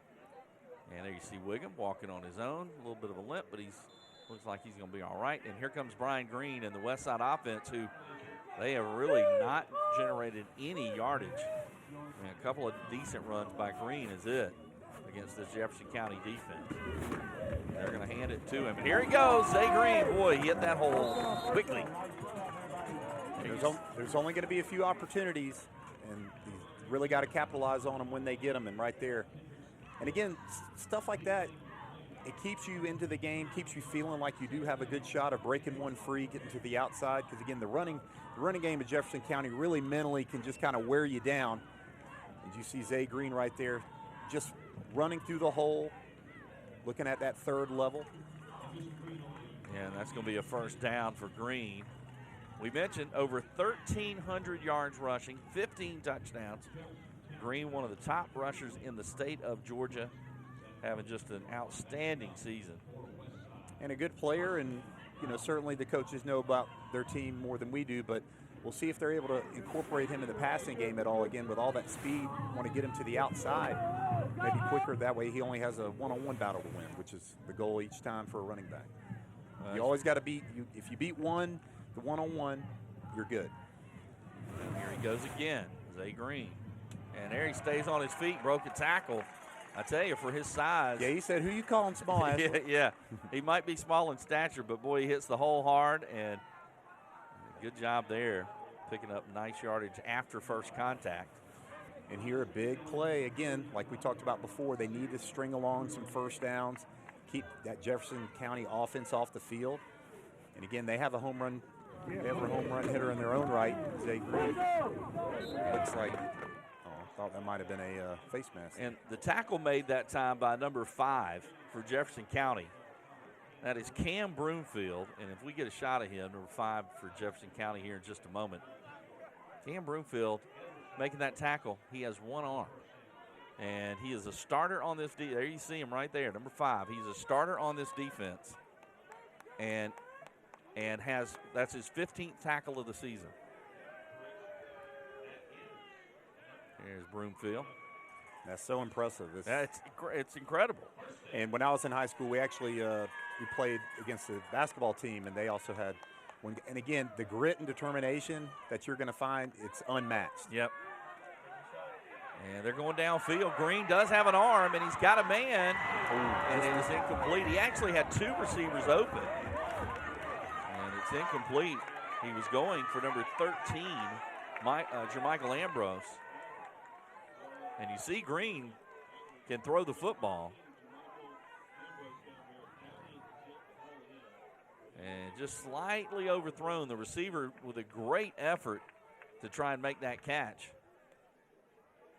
And there you see Wiggum walking on his own, a little bit of a limp, but looks like he's going to be all right. And here comes Brian Green and the Westside offense, who they have really not generated any yardage. I mean, a couple of decent runs by Green is it against this Jefferson County defense. They're going to hand it to him. And here he goes, Zay Green. Boy, he hit that hole quickly. There's only going to be a few opportunities, and you really got to capitalize on them when they get them, and right there. And again, stuff like that, it keeps you into the game, keeps you feeling like you do have a good shot of breaking one free, getting to the outside, because again, the running game of Jefferson County really mentally can just kind of wear you down. And you see Zay Green right there, just running through the hole, looking at that third level. Yeah, and that's going to be a first down for Green. We mentioned over 1,300 yards rushing, 15 touchdowns. Green, one of the top rushers in the state of Georgia, having just an outstanding season. And a good player, and certainly the coaches know about their team more than we do, but we'll see if they're able to incorporate him in the passing game at all. Again, with all that speed, want to get him to the outside, maybe quicker. That way he only has a one-on-one battle to win, which is the goal each time for a running back. You always got to beat, if you beat the one-on-one, you're good. And here he goes again, Zay Green. And there he stays on his feet, broke a tackle. I tell you, for his size. Yeah, he said, who you calling small? yeah, he might be small in stature, but boy, he hits the hole hard, and good job there, picking up nice yardage after first contact. And here a big play. Again, like we talked about before, they need to string along some first downs, keep that Jefferson County offense off the field. And again, they have a home run. They have a home run hitter in their own right. Zay Green. Looks like, I thought that might have been a face mask. And the tackle made that time by number 5 for Jefferson County. That is Cam Broomfield, and if we get a shot of him, number 5 for Jefferson County here in just a moment. Cam Broomfield making that tackle. He has one arm, and he is a starter on this defense. There you see him right there, number 5. He's a starter on this defense, and that's his 15th tackle of the season. Here's Broomfield. That's so impressive. It's incredible. And when I was in high school, we actually we played against the basketball team, and they also had one. And again, the grit and determination that you're going to find, it's unmatched. Yep. And they're going downfield. Green does have an arm, and he's got a man, and it is incomplete. He actually had 2 receivers open, and it's incomplete. He was going for number 13, Jermichael Ambrose. And you see Green can throw the football. And just slightly overthrown. The receiver with a great effort to try and make that catch,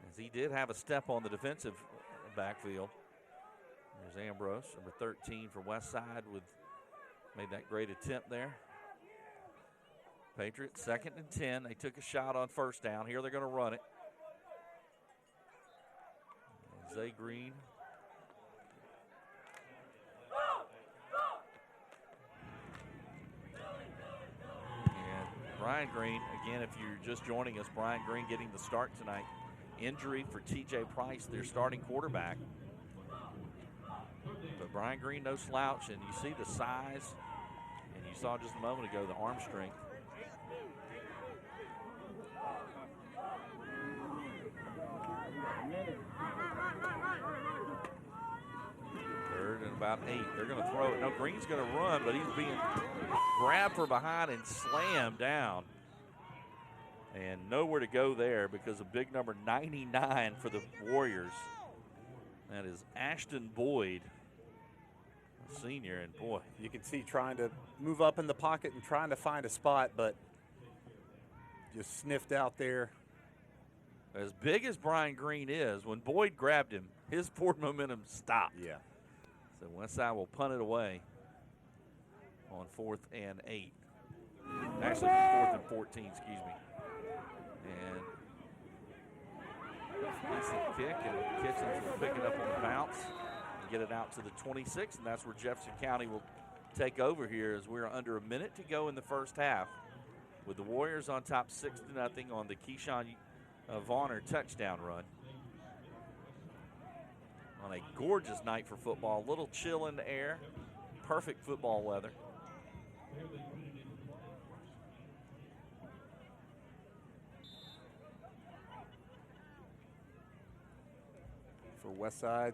as he did have a step on the defensive backfield. There's Ambrose, number 13 for Westside, made that great attempt there. Patriots 2nd and 10. They took a shot on first down. Here they're going to run it. Zay Green. And Brian Green, again, if you're just joining us, Brian Green getting the start tonight. Injury for T.J. Price, their starting quarterback. But Brian Green, no slouch, and you see the size, and you saw just a moment ago the arm strength. Third and about 8. They're going to throw it. No, Green's going to run, but he's being grabbed from behind and slammed down. And nowhere to go there because of big number 99 for the Warriors. That is Ashton Boyd, a senior, and boy. You can see trying to move up in the pocket and trying to find a spot, but just sniffed out there. As big as Brian Green is, when Boyd grabbed him, his forward momentum stopped. Yeah. So Westside will punt it away on 4th and 8. Actually, 4th and 14, excuse me. And decent kick, and Kitchens will pick it up on the bounce and get it out to the 26, and that's where Jefferson County will take over here as we're under a minute to go in the first half with the Warriors on top 6-0 on the Keyshawn Vonner touchdown run. On a gorgeous night for football, a little chill in the air, perfect football weather. For Westside,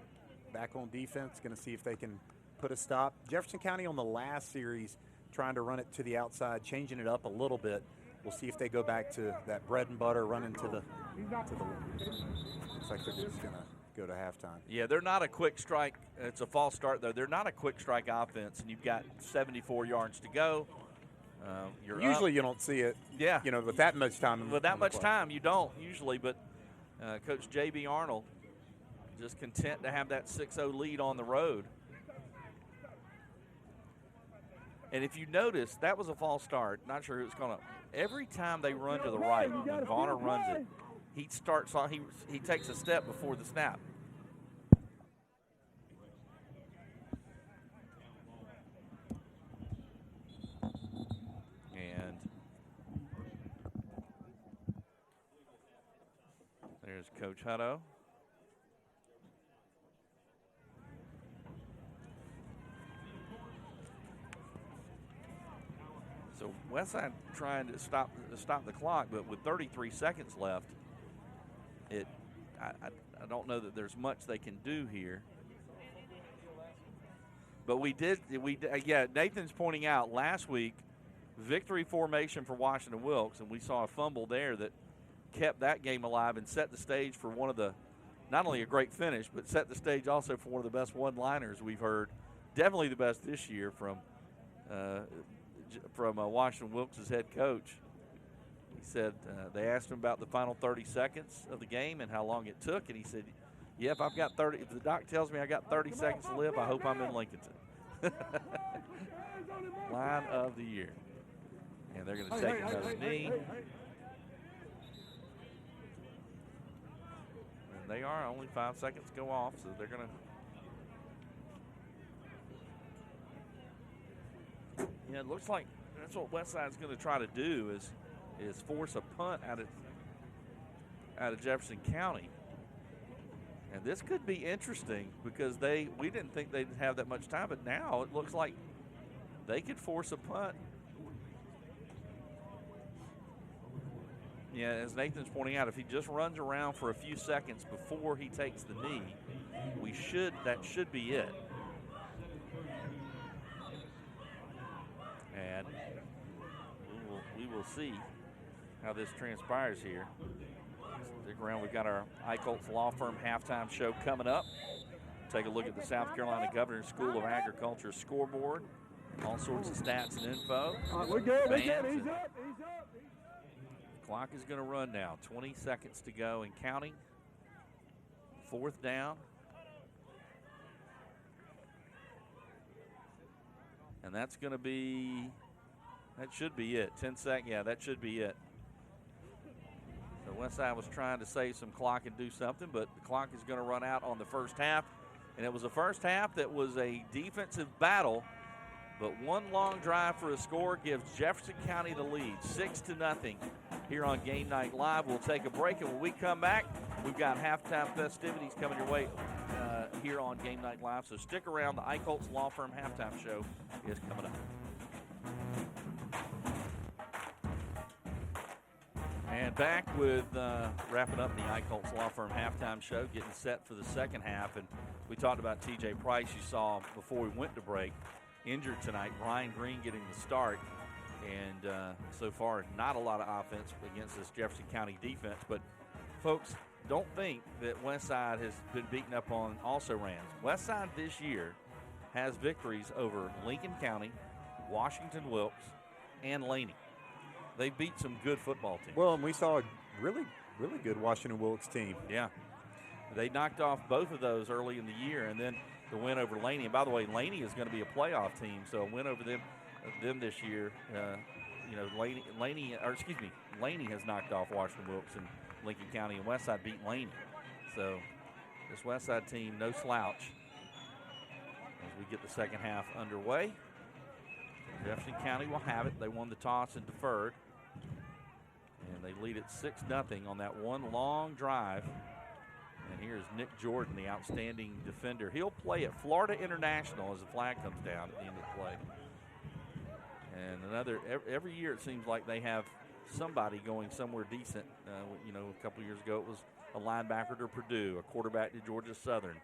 back on defense, going to see if they can put a stop. Jefferson County on the last series trying to run it to the outside, changing it up a little bit. We'll see if they go back to that bread and butter, running to the looks like they're just going to go to halftime. Yeah, they're not a quick strike. It's a false start, though. They're not a quick strike offense, and you've got 74 yards to go. You're usually up. You don't see it. Yeah, with that much time. With that much time, you don't usually. But Coach J.B. Arnold just content to have that 6-0 lead on the road. And if you notice, that was a false start. Not sure who it's going to. Every time they run to the right, when Vonner runs it, he starts on. He takes a step before the snap. And there's Coach Hutto. So Westside trying to stop the clock, but with 33 seconds left, I don't know that there's much they can do here. But yeah, Nathan's pointing out last week, victory formation for Washington Wilkes, and we saw a fumble there that kept that game alive and set the stage for one of the, not only a great finish, but set the stage also for one of the best one-liners we've heard. Definitely the best this year from Washington Wilkes' head coach. He said they asked him about the final 30 seconds of the game and how long it took, and he said, yeah, if the doc tells me I got 30 seconds to live, I hope I'm in Lincolnton. Line of the year. And they're going to take another knee. And they are only 5 seconds to go off, so they're going to. Yeah, it looks like that's what Westside's going to try to do is force a punt out of Jefferson County. And this could be interesting because we didn't think they'd have that much time, but now it looks like they could force a punt. Yeah, as Nathan's pointing out, if he just runs around for a few seconds before he takes the knee, that should be it. And we will see how this transpires here. Stick around. We've got our Eichholtz Law Firm halftime show coming up. Take a look at the South Carolina Governor's School of Agriculture scoreboard. All sorts of stats and info. We're good. He's up. Clock is going to run now. 20 seconds to go and counting. 4th down. And that's going to be, that should be it. 10 seconds. Yeah, that should be it. So Westside was trying to save some clock and do something, but the clock is going to run out on the first half. And it was a first half that was a defensive battle, but one long drive for a score gives Jefferson County the lead, 6-0 here on Game Night Live. We'll take a break, and when we come back, we've got halftime festivities coming your way here on Game Night Live. So stick around. The Eichholtz Law Firm halftime show is coming up. And back with wrapping up the Eichholtz Law Firm halftime show, getting set for the second half. And we talked about T.J. Price, you saw before we went to break, injured tonight. Ryan Green getting the start. And so far, not a lot of offense against this Jefferson County defense. But, folks, don't think that Westside has been beaten up on also-rans. Westside this year has victories over Lincoln County, Washington Wilkes, and Laney. They beat some good football teams. Well, and we saw a really, really good Washington Wilkes team. Yeah. They knocked off both of those early in the year, and then the win over Laney. And by the way, Laney is going to be a playoff team, so a win over them this year. Laney has knocked off Washington Wilkes and Lincoln County, and Westside beat Laney. So this Westside team, no slouch as we get the second half underway. Jefferson County will have it. They won the toss and deferred. And they lead it 6-0 on that one long drive. And here's Nick Jordan, the outstanding defender. He'll play at Florida International as the flag comes down at the end of the play. And every year it seems like they have somebody going somewhere decent. A couple years ago it was a linebacker to Purdue, a quarterback to Georgia Southern.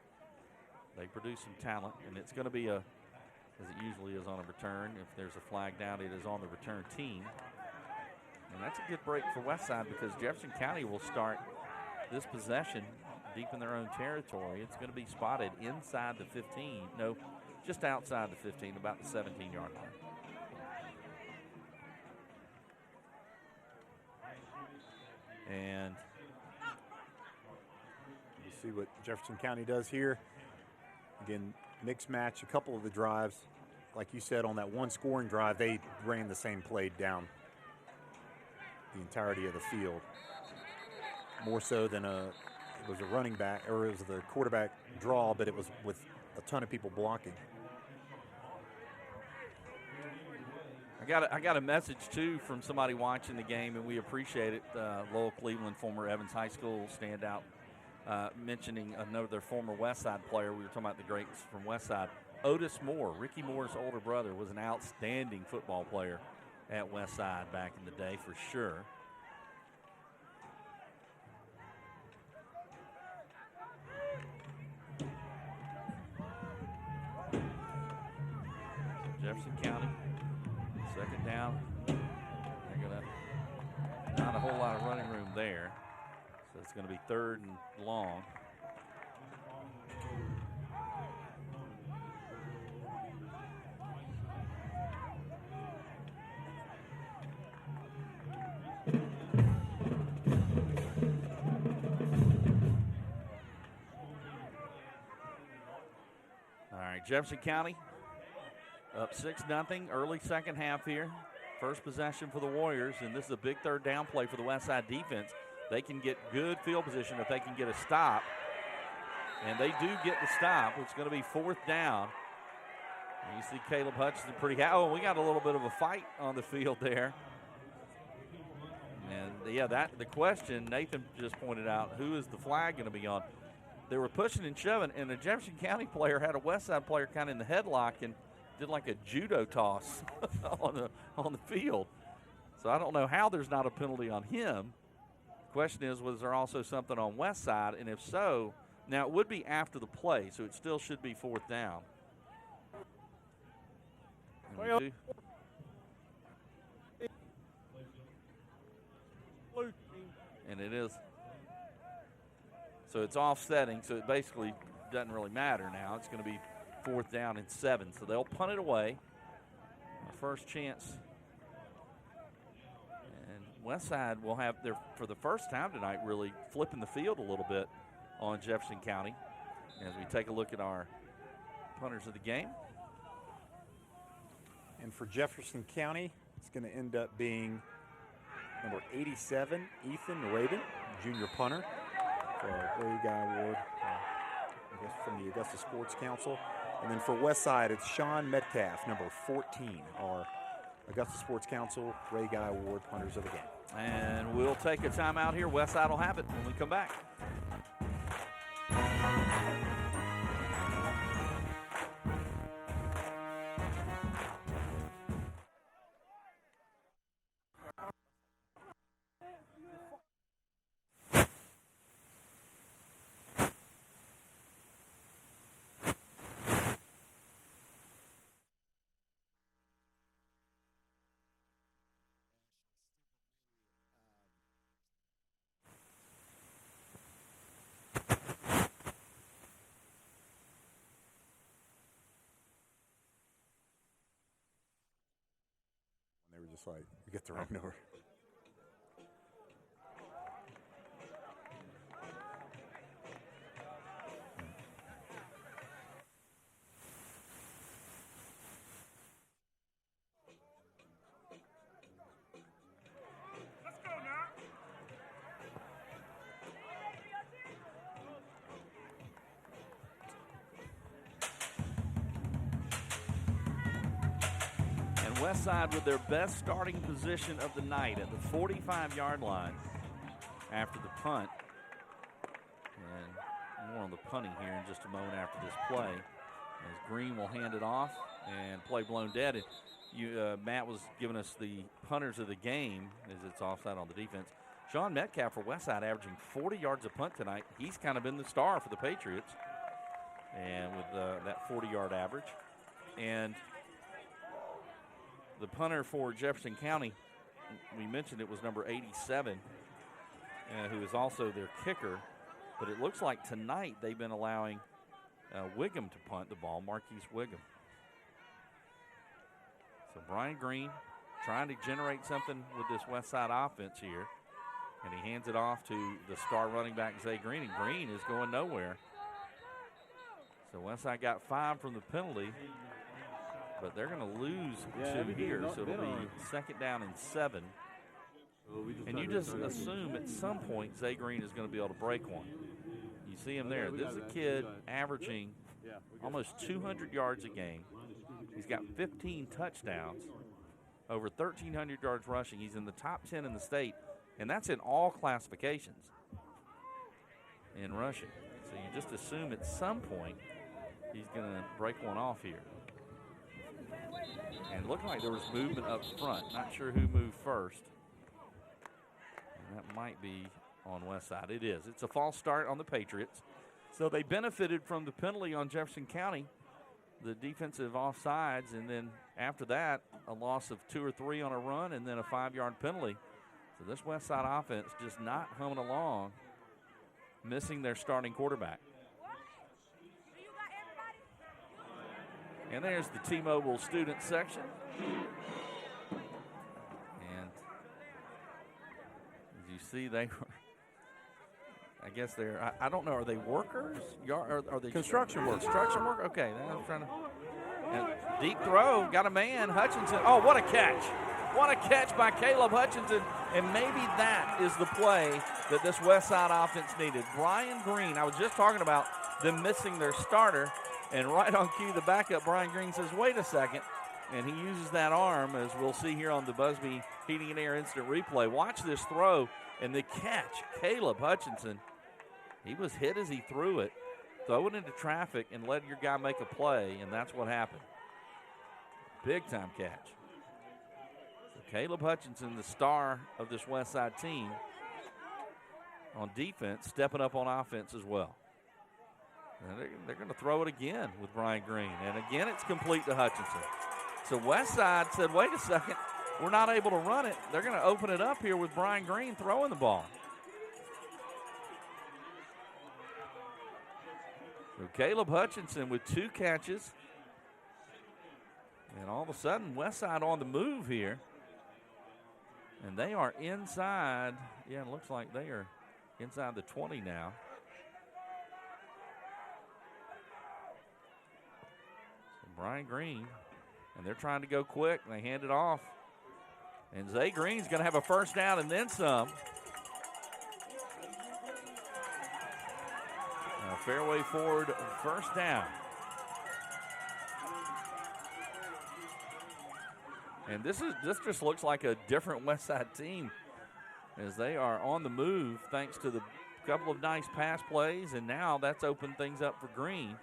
They produce some talent, and it's going to be as it usually is on a return. If there's a flag down, it is on the return team. And that's a good break for Westside because Jefferson County will start this possession deep in their own territory. It's going to be spotted inside the 15. No, just outside the 15, about the 17-yard line. And you see what Jefferson County does here. Again, mixed match. A couple of the drives, like you said, on that one scoring drive, they ran the same play down the entirety of the field. More so than it was a running back, or it was the quarterback draw, but it was with a ton of people blocking. I got a message, too, from somebody watching the game, and we appreciate it. Lowell Cleveland, former Evans High School standout, mentioning another former Westside player. We were talking about the greats from Westside. Otis Moore, Ricky Moore's older brother, was an outstanding football player at Westside back in the day, for sure. Jefferson County, second down. Not a whole lot of running room there, so it's going to be 3rd and long. All right, Jefferson County up 6-0, early second half here. First possession for the Warriors, and this is a big third down play for the Westside defense. They can get good field position if they can get a stop, and they do get the stop. It's going to be 4th down. And you see Caleb Hutchinson pretty high. Oh, we got a little bit of a fight on the field there. And, yeah, the question Nathan just pointed out, who is the flag going to be on? They were pushing and shoving, and a Jefferson County player had a Westside player kind of in the headlock and did like a judo toss on the field. So I don't know how there's not a penalty on him. Question is, was there also something on Westside? And if so, now it would be after the play, so it still should be 4th down. And it is. So it's offsetting, so it basically doesn't really matter now. It's going to be 4th down and 7. So they'll punt it away. Our first chance. And Westside will have for the first time tonight, really flipping the field a little bit on Jefferson County. As we take a look at our punters of the game. And for Jefferson County, it's going to end up being number 87, Ethan Rabin, junior punter. For a Ray Guy Award, I guess from the Augusta Sports Council. And then for Westside, it's Sean Metcalf, number 14, our Augusta Sports Council Ray Guy Award punters of the game. And we'll take a timeout here. Westside will have it when we come back. They were just like, we get the wrong number. Westside with their best starting position of the night at the 45-yard line after the punt. And more on the punting here in just a moment after this play. As Green will hand it off and play blown dead. And Matt was giving us the punters of the game as it's offside on the defense. Sean Metcalf for Westside averaging 40 yards a punt tonight. He's kind of been the star for the Patriots. And with that 40-yard average. And the punter for Jefferson County, we mentioned it was number 87, who is also their kicker. But it looks like tonight they've been allowing Wiggum to punt the ball, Marquise Wiggum. So Brian Green trying to generate something with this Westside offense here. And he hands it off to the star running back, Zay Green. And Green is going nowhere. So Westside got 5 from the penalty. But they're going to lose 2 here. So it'll be 2nd down and 7. And you just assume at some point Zay Green is going to be able to break one. You see him there. This is a kid averaging almost 200 yards a game. He's got 15 touchdowns, over 1,300 yards rushing. He's in the top 10 in the state, and that's in all classifications in rushing. So you just assume at some point he's going to break one off here. And it looked like there was movement up front. Not sure who moved first. And that might be on Westside. It is. It's a false start on the Patriots. So they benefited from the penalty on Jefferson County, the defensive offsides, and then after that, a loss of 2 or 3 on a run and then a 5-yard penalty. So this Westside offense just not humming along, missing their starting quarterback. And there's the T-Mobile student section. And as you see, they were, I guess they're, I don't know, are they workers? Are they Construction workers. Construction work? Okay, I'm trying to. And deep throw, got a man, Hutchinson. Oh, what a catch. What a catch by Caleb Hutchinson. And maybe that is the play that this Westside offense needed. Brian Green, I was just talking about them missing their starter. And right on cue, the backup, Brian Green, says, wait a second. And he uses that arm, as we'll see here on the Busby Heating and Air Instant Replay. Watch this throw and the catch. Caleb Hutchinson, he was hit as he threw it. Throw it into traffic and let your guy make a play, and that's what happened. Big-time catch. So Caleb Hutchinson, the star of this Westside team, on defense, stepping up on offense as well. And they're going to throw it again with Brian Green. And again, it's complete to Hutchinson. So Westside said, wait a second, we're not able to run it. They're going to open it up here with Brian Green throwing the ball. So Caleb Hutchinson with 2 catches. And all of a sudden, Westside on the move here. And they are inside. Yeah, it looks like they are inside the 20 now. Brian Green, and they're trying to go quick, and they hand it off. And Zay Green's going to have a first down and then some. Fairway forward, first down. And this just looks like a different Westside team as they are on the move thanks to the couple of nice pass plays, and now that's opened things up for Green.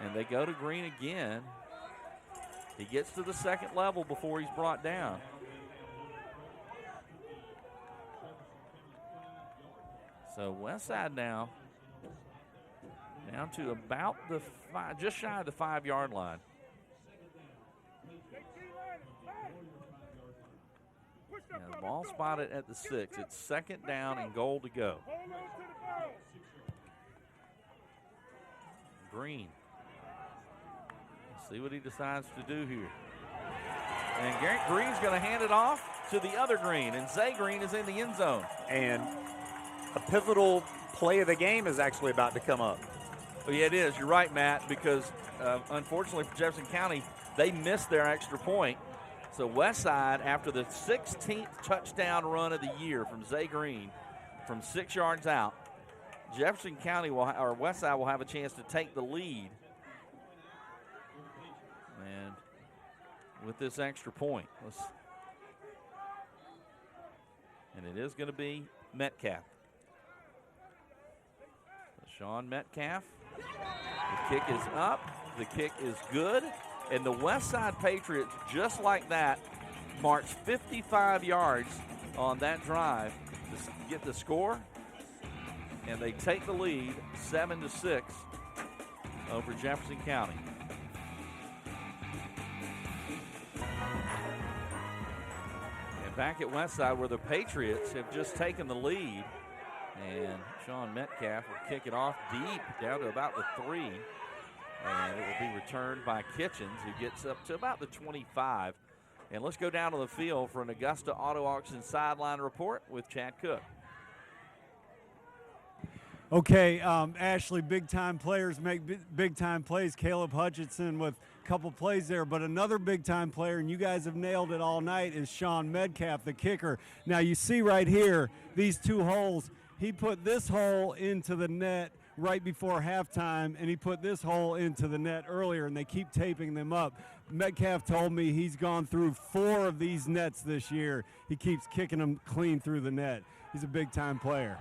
And they go to Green again. He gets to the second level before he's brought down. So Westside now down to about the just shy of the 5-yard line. Now the ball spotted at the 6. It's 2nd down and goal to go. Green. See what he decides to do here. And Garrett Green's going to hand it off to the other Green, and Zay Green is in the end zone. And a pivotal play of the game is actually about to come up. Well, yeah, it is. You're right, Matt, because unfortunately for Jefferson County, they missed their extra point. So Westside, after the 16th touchdown run of the year from Zay Green from 6 yards out, Jefferson County or Westside will have a chance to take the lead. And with this extra point. And it is going to be Metcalf. Sean Metcalf. The kick is up. The kick is good. And the Westside Patriots, just like that, marched 55 yards on that drive to get the score. And they take the lead 7-6 over Jefferson County. And back at Westside, where the Patriots have just taken the lead, and Sean Metcalf will kick it off deep down to about the 3. And it will be returned by Kitchens, who gets up to about the 25. And let's go down to the field for an Augusta Auto Auction sideline report with Chad Cook. Okay, Ashley, big-time players make big-time plays. Caleb Hutchinson with a couple plays there, but another big-time player, and you guys have nailed it all night, is Sean Metcalf, the kicker. Now, you see right here, these 2 holes. He put this hole into the net right before halftime, and he put this hole into the net earlier, and they keep taping them up. Metcalf told me he's gone through 4 of these nets this year. He keeps kicking them clean through the net. He's a big-time player.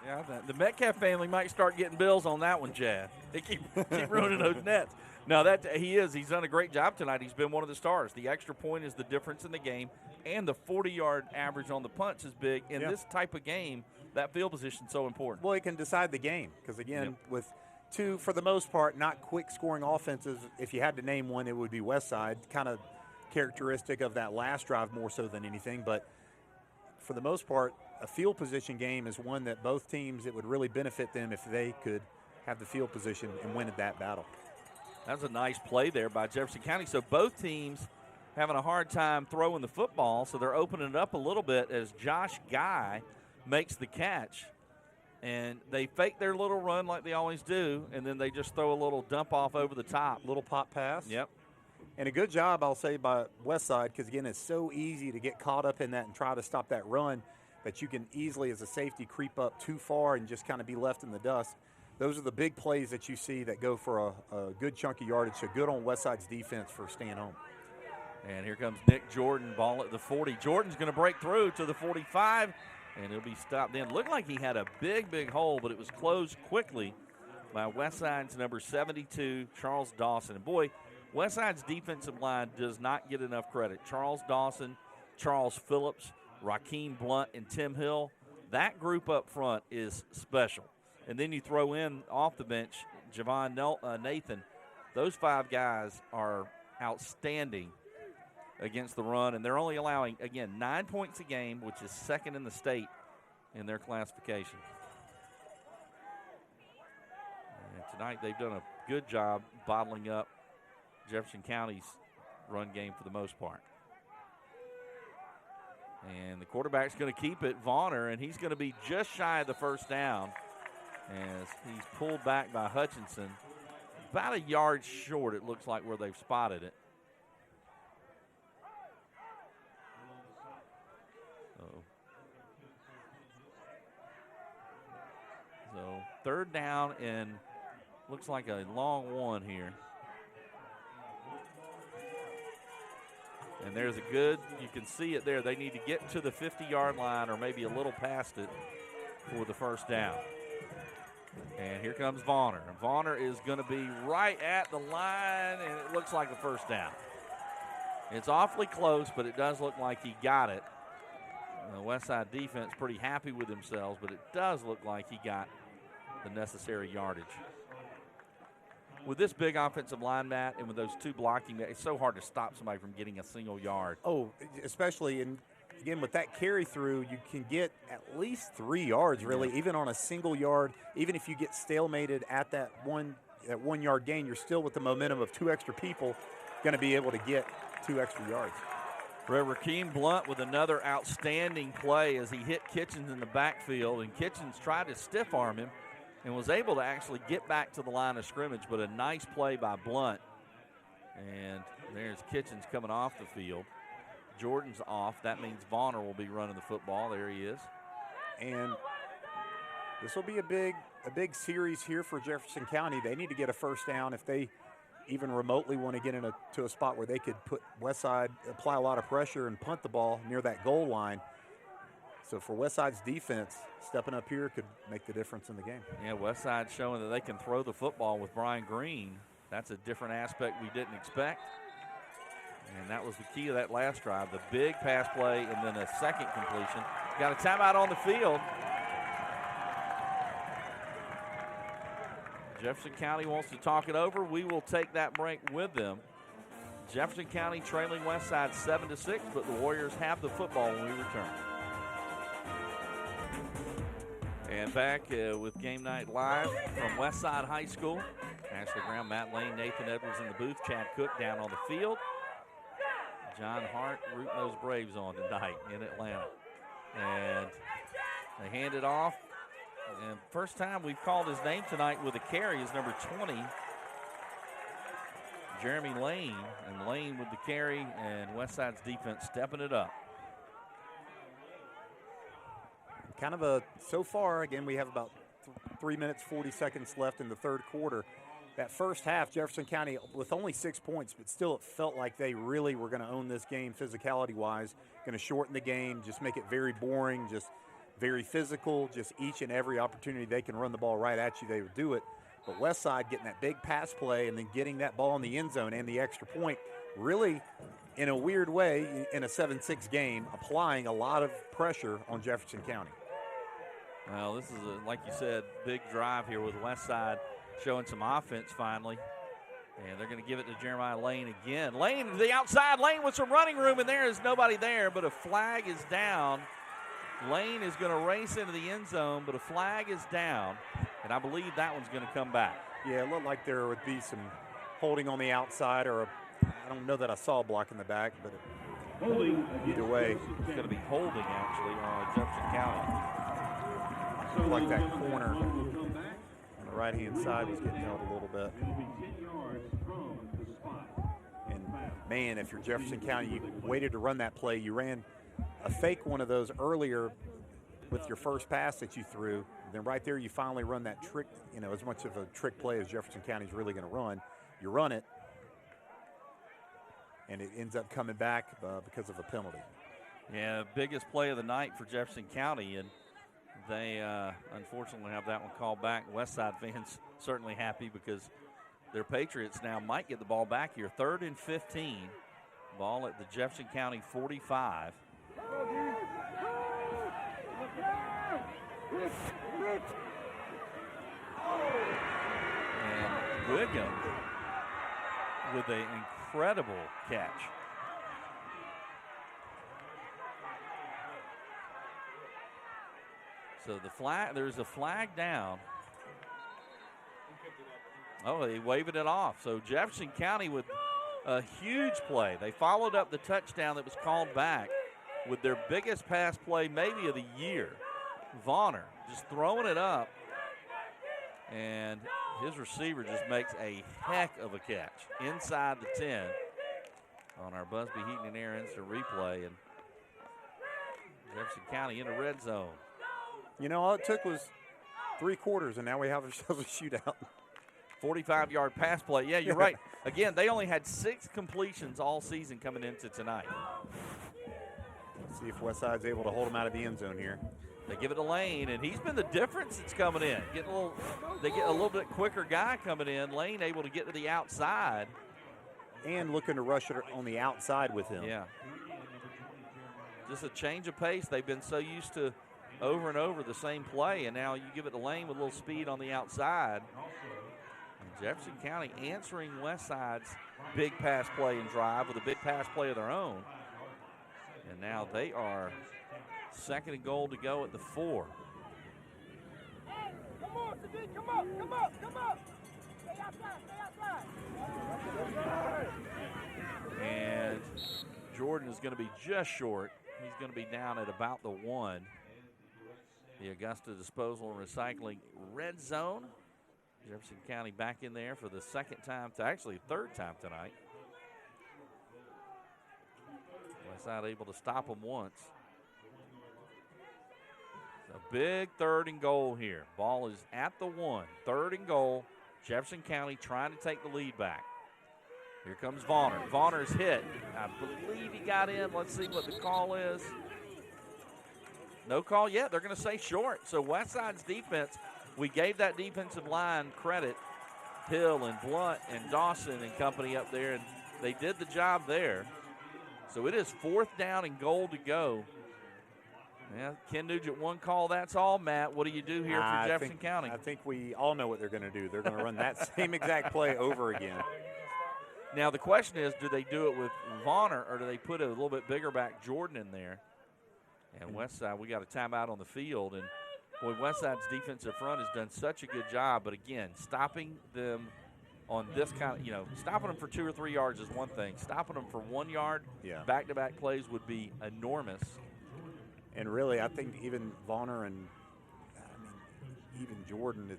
Yeah, the Metcalf family might start getting bills on that one, Chad. They keep ruining those nets. No, he's done a great job tonight. He's been one of the stars. The extra point is the difference in the game, and the 40-yard average on the punts is big. In this type of game, that field position is so important. Well, it can decide the game because, again, with 2, for the most part, not quick scoring offenses, if you had to name one, it would be Westside, kind of characteristic of that last drive more so than anything. But for the most part, a field position game is one that both teams, it would really benefit them if they could have the field position and win at that battle. That was a nice play there by Jefferson County. So both teams having a hard time throwing the football, so they're opening it up a little bit as Josh Guy makes the catch. And they fake their little run like they always do, and then they just throw a little dump off over the top. Little pop pass. Yep. And a good job, I'll say, by Westside, because, again, it's so easy to get caught up in that and try to stop that run that you can easily, as a safety, creep up too far and just kind of be left in the dust. Those are the big plays that you see that go for a good chunk of yardage. So good on Westside's defense for staying home. And here comes Nick Jordan, ball at the 40. Jordan's going to break through to the 45, and he'll be stopped in. Looked like he had a big hole, but it was closed quickly by Westside's number 72, Charles Dawson. And, boy, Westside's defensive line does not get enough credit. Charles Dawson, Charles Phillips, Rakeem Blunt, and Tim Hill, that group up front is special. And then you throw in off the bench Javon Nathan. Those 5 guys are outstanding against the run, and they're only allowing, again, 9 points a game, which is second in the state in their classification. And tonight they've done a good job bottling up Jefferson County's run game for the most part. And the quarterback's going to keep it, Vonner, and he's going to be just shy of the first down as he's pulled back by Hutchinson. About a yard short, it looks like, where they've spotted it. So third down and looks like a long one here. And there's a good, you can see it there. They need to get to the 50-yard line or maybe a little past it for the first down. And here comes Vonner. And Vonner is going to be right at the line, and it looks like a first down. It's awfully close, but it does look like he got it. The Westside defense pretty happy with themselves, but it does look like he got the necessary yardage. With this big offensive line, Matt, and with those 2 blocking, it's so hard to stop somebody from getting a single yard. Oh, especially, and again, with that carry through, you can get at least 3 yards, really, even on a single yard. Even if you get stalemated at that 1 yard gain, you're still with the momentum of 2 extra people going to be able to get 2 extra yards. Rakeem Blunt with another outstanding play as he hit Kitchens in the backfield, and Kitchens tried to stiff arm him and was able to actually get back to the line of scrimmage, but a nice play by Blunt. And there's Kitchens coming off the field. Jordan's off. That means Vonner will be running the football. There he is. And this will be a big series here for Jefferson County. They need to get a first down. If they even remotely want to get to a spot where they could put Westside, apply a lot of pressure and punt the ball near that goal line. So for Westside's defense, stepping up here could make the difference in the game. Yeah, Westside showing that they can throw the football with Brian Green. That's a different aspect we didn't expect. And that was the key of that last drive, the big pass play and then a second completion. Got a timeout on the field. Jefferson County wants to talk it over. We will take that break with them. Jefferson County trailing Westside 7-6, but the Warriors have the football when we return. And back with Game Night Live from Westside High School. Ashley Brown, Matt Lane, Nathan Edwards in the booth, Chad Cook down on the field. John Hart rooting those Braves on tonight in Atlanta. And they hand it off. And first time we've called his name tonight with a carry is number 20, Jeremy Lane. And Lane with the carry, and Westside's defense stepping it up. Kind of so far, again, we have about 3 minutes, 40 seconds left in the third quarter. That first half, Jefferson County with only 6 points, but still it felt like they really were going to own this game physicality-wise, going to shorten the game, just make it very boring, just very physical, just each and every opportunity they can run the ball right at you, they would do it. But Westside getting that big pass play and then getting that ball in the end zone and the extra point, really, in a weird way, in a 7-6 game, applying a lot of pressure on Jefferson County. Well, this is, like you said, big drive here with Westside showing some offense finally. And they're going to give it to Jeremiah Lane again. Lane to the outside. Lane with some running room, and there is nobody there, but a flag is down. Lane is going to race into the end zone, but a flag is down, and I believe that one's going to come back. Yeah, it looked like there would be some holding on the outside, or I don't know that I saw a block in the back, but either way. It's going to be holding, actually, on Jefferson County. Looked like that corner on the right-hand side was getting held a little bit. And, man, if you're Jefferson County, you waited to run that play. You ran a fake one of those earlier with your first pass that you threw. And then right there you finally run that trick, as much of a trick play as Jefferson County's really going to run. You run it, and it ends up coming back because of a penalty. Yeah, biggest play of the night for Jefferson County, and they unfortunately have that one called back. Westside fans certainly happy because their Patriots now might get the ball back here. 3rd and 15. Ball at the Jefferson County 45. And Wiggum with an incredible catch. So there's a flag down. Oh, they waving it off. So Jefferson County with a huge play. They followed up the touchdown that was called back with their biggest pass play maybe of the year. Vonner just throwing it up, and his receiver just makes a heck of a catch inside the 10 on our Busby Heating and Air instant replay, and Jefferson County in the red zone. All it took was 3 quarters, and now we have ourselves a shootout. 45-yard pass play. Yeah, you're right. Again, they only had 6 completions all season coming into tonight. Let's see if Westside's able to hold them out of the end zone here. They give it to Lane, and he's been the difference that's coming in. They get a little bit quicker guy coming in. Lane able to get to the outside. And looking to rush it on the outside with him. Yeah. Just a change of pace. They've been so used to over and over the same play, and now you give it to Lane with a little speed on the outside. And Jefferson County answering Westside's big pass play and drive with a big pass play of their own. And now they are 2nd and goal to go at the 4. Come on, Sadiq, come up. Stay outside. And Jordan is going to be just short. He's going to be down at about the 1. The Augusta Disposal and Recycling red zone. Jefferson County back in there for the 2nd time, actually 3rd time tonight. Westside able to stop them once. A big 3rd and goal here. Ball is at the 1. 3rd and goal. Jefferson County trying to take the lead back. Here comes Vonner. Vonner's hit. I believe he got in. Let's see what the call is. No call yet. They're going to say short. So Westside's defense, we gave that defensive line credit. Hill and Blunt and Dawson and company up there, and they did the job there. So it is 4th down and goal to go. Yeah, Ken Nugent, one call, that's all. Matt, what do you do here for Jefferson County? I think we all know what they're going to do. They're going to run that same exact play over again. Now the question is, do they do it with Vonner or do they put a little bit bigger back Jordan in there? And Westside, we got a timeout on the field. And, boy, Westside's defensive front has done such a good job. But, again, stopping them on this kind of, stopping them for 2 or 3 yards is one thing. Stopping them for 1 yard, back-to-back plays would be enormous. And really, I think even Vonner and, even Jordan, you're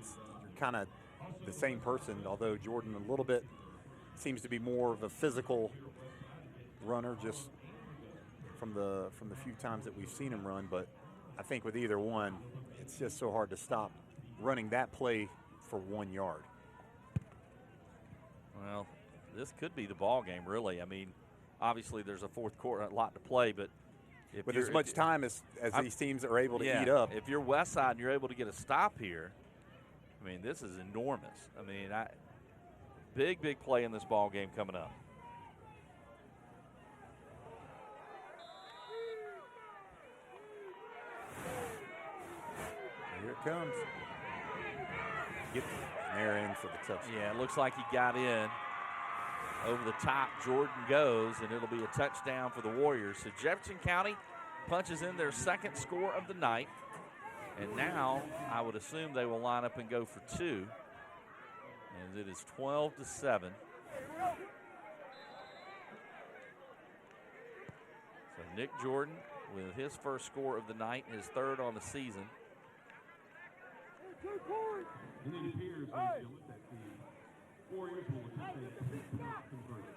kind of the same person, although Jordan a little bit seems to be more of a physical runner just from the few times that we've seen him run. But I think with either one, it's just so hard to stop running that play for 1 yard. Well, this could be the ball game, really. I mean, obviously there's a fourth quarter, a lot to play, but with as much time as these teams are able to eat up. If you're Westside and you're able to get a stop here, I mean, this is enormous. I mean, big play in this ball game coming up. Here it comes. They're in for the touchdown. Yeah, it looks like he got in. Over the top, Jordan goes, and it'll be a touchdown for the Warriors. So Jefferson County punches in their 2nd score of the night. And now I would assume they will line up and go for 2. And it is 12-7. So Nick Jordan with his first score of the night, his 3rd on the season. And it appears that the Warriors will attempt a 3-point conversion.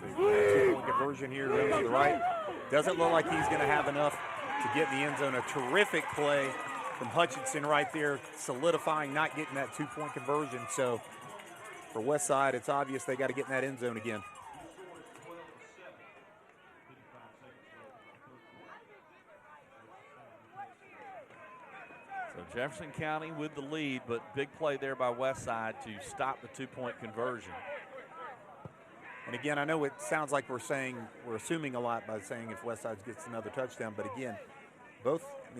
Two-point conversion here to the right. Doesn't look like he's going to have enough to get in the end zone. A terrific play from Hutchinson right there, solidifying not getting that 2-point conversion. So for Westside, it's obvious they got to get in that end zone again. So Jefferson County with the lead, but big play there by Westside to stop the 2-point conversion. And again, I know it sounds like we're assuming a lot by saying if Westside gets another touchdown, but again,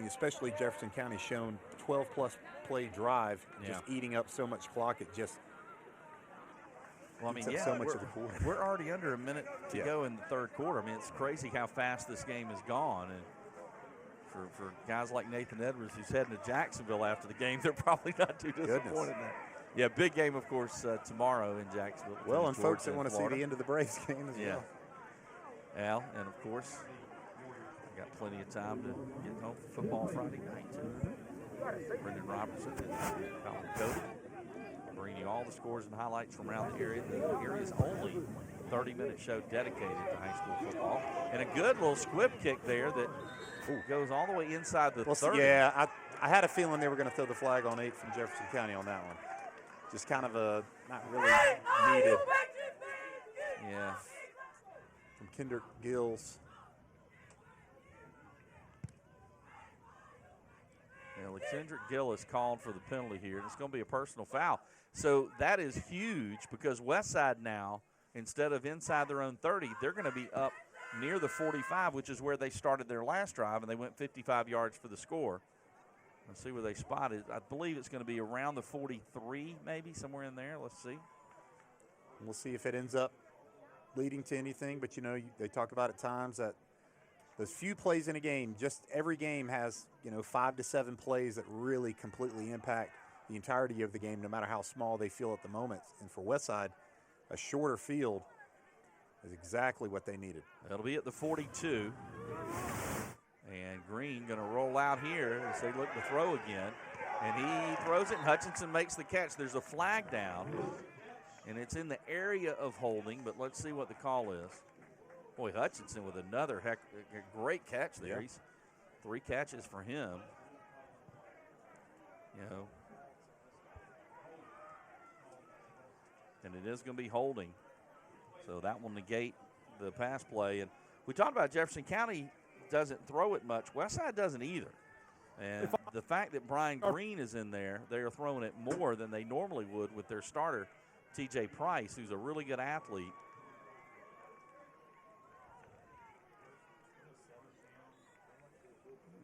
especially Jefferson County shown 12-plus play drive, just eating up so much clock. It just so much of the quarter. We're already under a minute to go in the 3rd quarter. I mean, it's crazy how fast this game has gone. And for guys like Nathan Edwards, who's heading to Jacksonville after the game, they're probably not too disappointed now. Yeah, big game, of course, tomorrow in Jacksonville. Well, and folks that want to see the end of the Braves game as well. Al, and of course, got plenty of time to get home for football Friday night, too. Brendan Robertson and Colin Cody bringing you all the scores and highlights from around the area. The area's only 30-minute show dedicated to high school football. And a good little squib kick there that goes all the way inside the 30. Yeah, I had a feeling they were going to throw the flag on 8 from Jefferson County on that one. Just kind of a not really needed. Yeah. From Kendrick Gills. Yeah, Kendrick Gill is called for the penalty here. And it's going to be a personal foul. So that is huge because Westside now, instead of inside their own 30, they're going to be up near the 45, which is where they started their last drive, and they went 55 yards for the score. Let's see where they spotted. I believe it's going to be around the 43, maybe, somewhere in there. Let's see. We'll see if it ends up leading to anything. But, they talk about at times that those few plays in a game, just every game has, 5 to 7 plays that really completely impact the entirety of the game, no matter how small they feel at the moment. And for Westside, a shorter field is exactly what they needed. That'll be at the 42. And Green going to roll out here as they look to throw again. And he throws it, and Hutchinson makes the catch. There's a flag down, and it's in the area of holding, but let's see what the call is. Boy, Hutchinson with another great catch there. Yeah. 3 catches for him. You know, and it is going to be holding. So that will negate the pass play. And we talked about Jefferson County doesn't throw it much. Westside doesn't either. And the fact that Brian Green is in there, they are throwing it more than they normally would with their starter, T.J. Price, who's a really good athlete.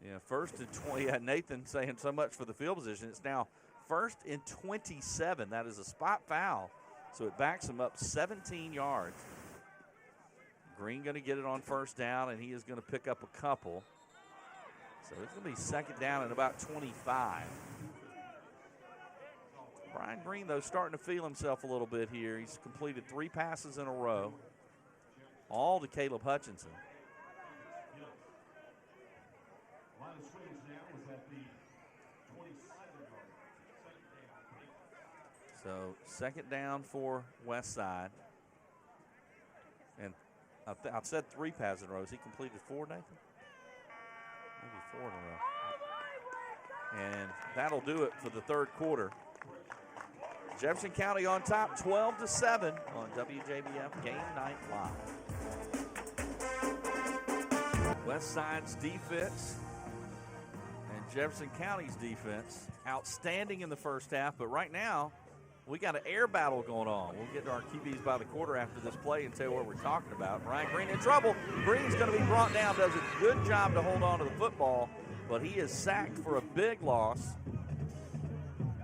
Yeah, 1st and 20. Yeah, Nathan saying so much for the field position. It's now 1st and 27. That is a spot foul. So it backs him up 17 yards. Green going to get it on 1st down, and he is going to pick up a couple. So it's going to be 2nd down and about 25. Brian Green, though, starting to feel himself a little bit here. He's completed 3 passes in a row, all to Caleb Hutchinson. So 2nd down for Westside. And I've said 3 passes in a row. Has he completed 4, Nathan? Maybe 4 in a row. And that'll do it for the 3rd quarter. Jefferson County on top, 12-7 on WJBF Game Night Live. Westside's defense and Jefferson County's defense outstanding in the first half, but right now we got an air battle going on. We'll get to our QBs by the quarter after this play and tell you what we're talking about. Brian Green in trouble. Green's going to be brought down, does a good job to hold on to the football, but he is sacked for a big loss.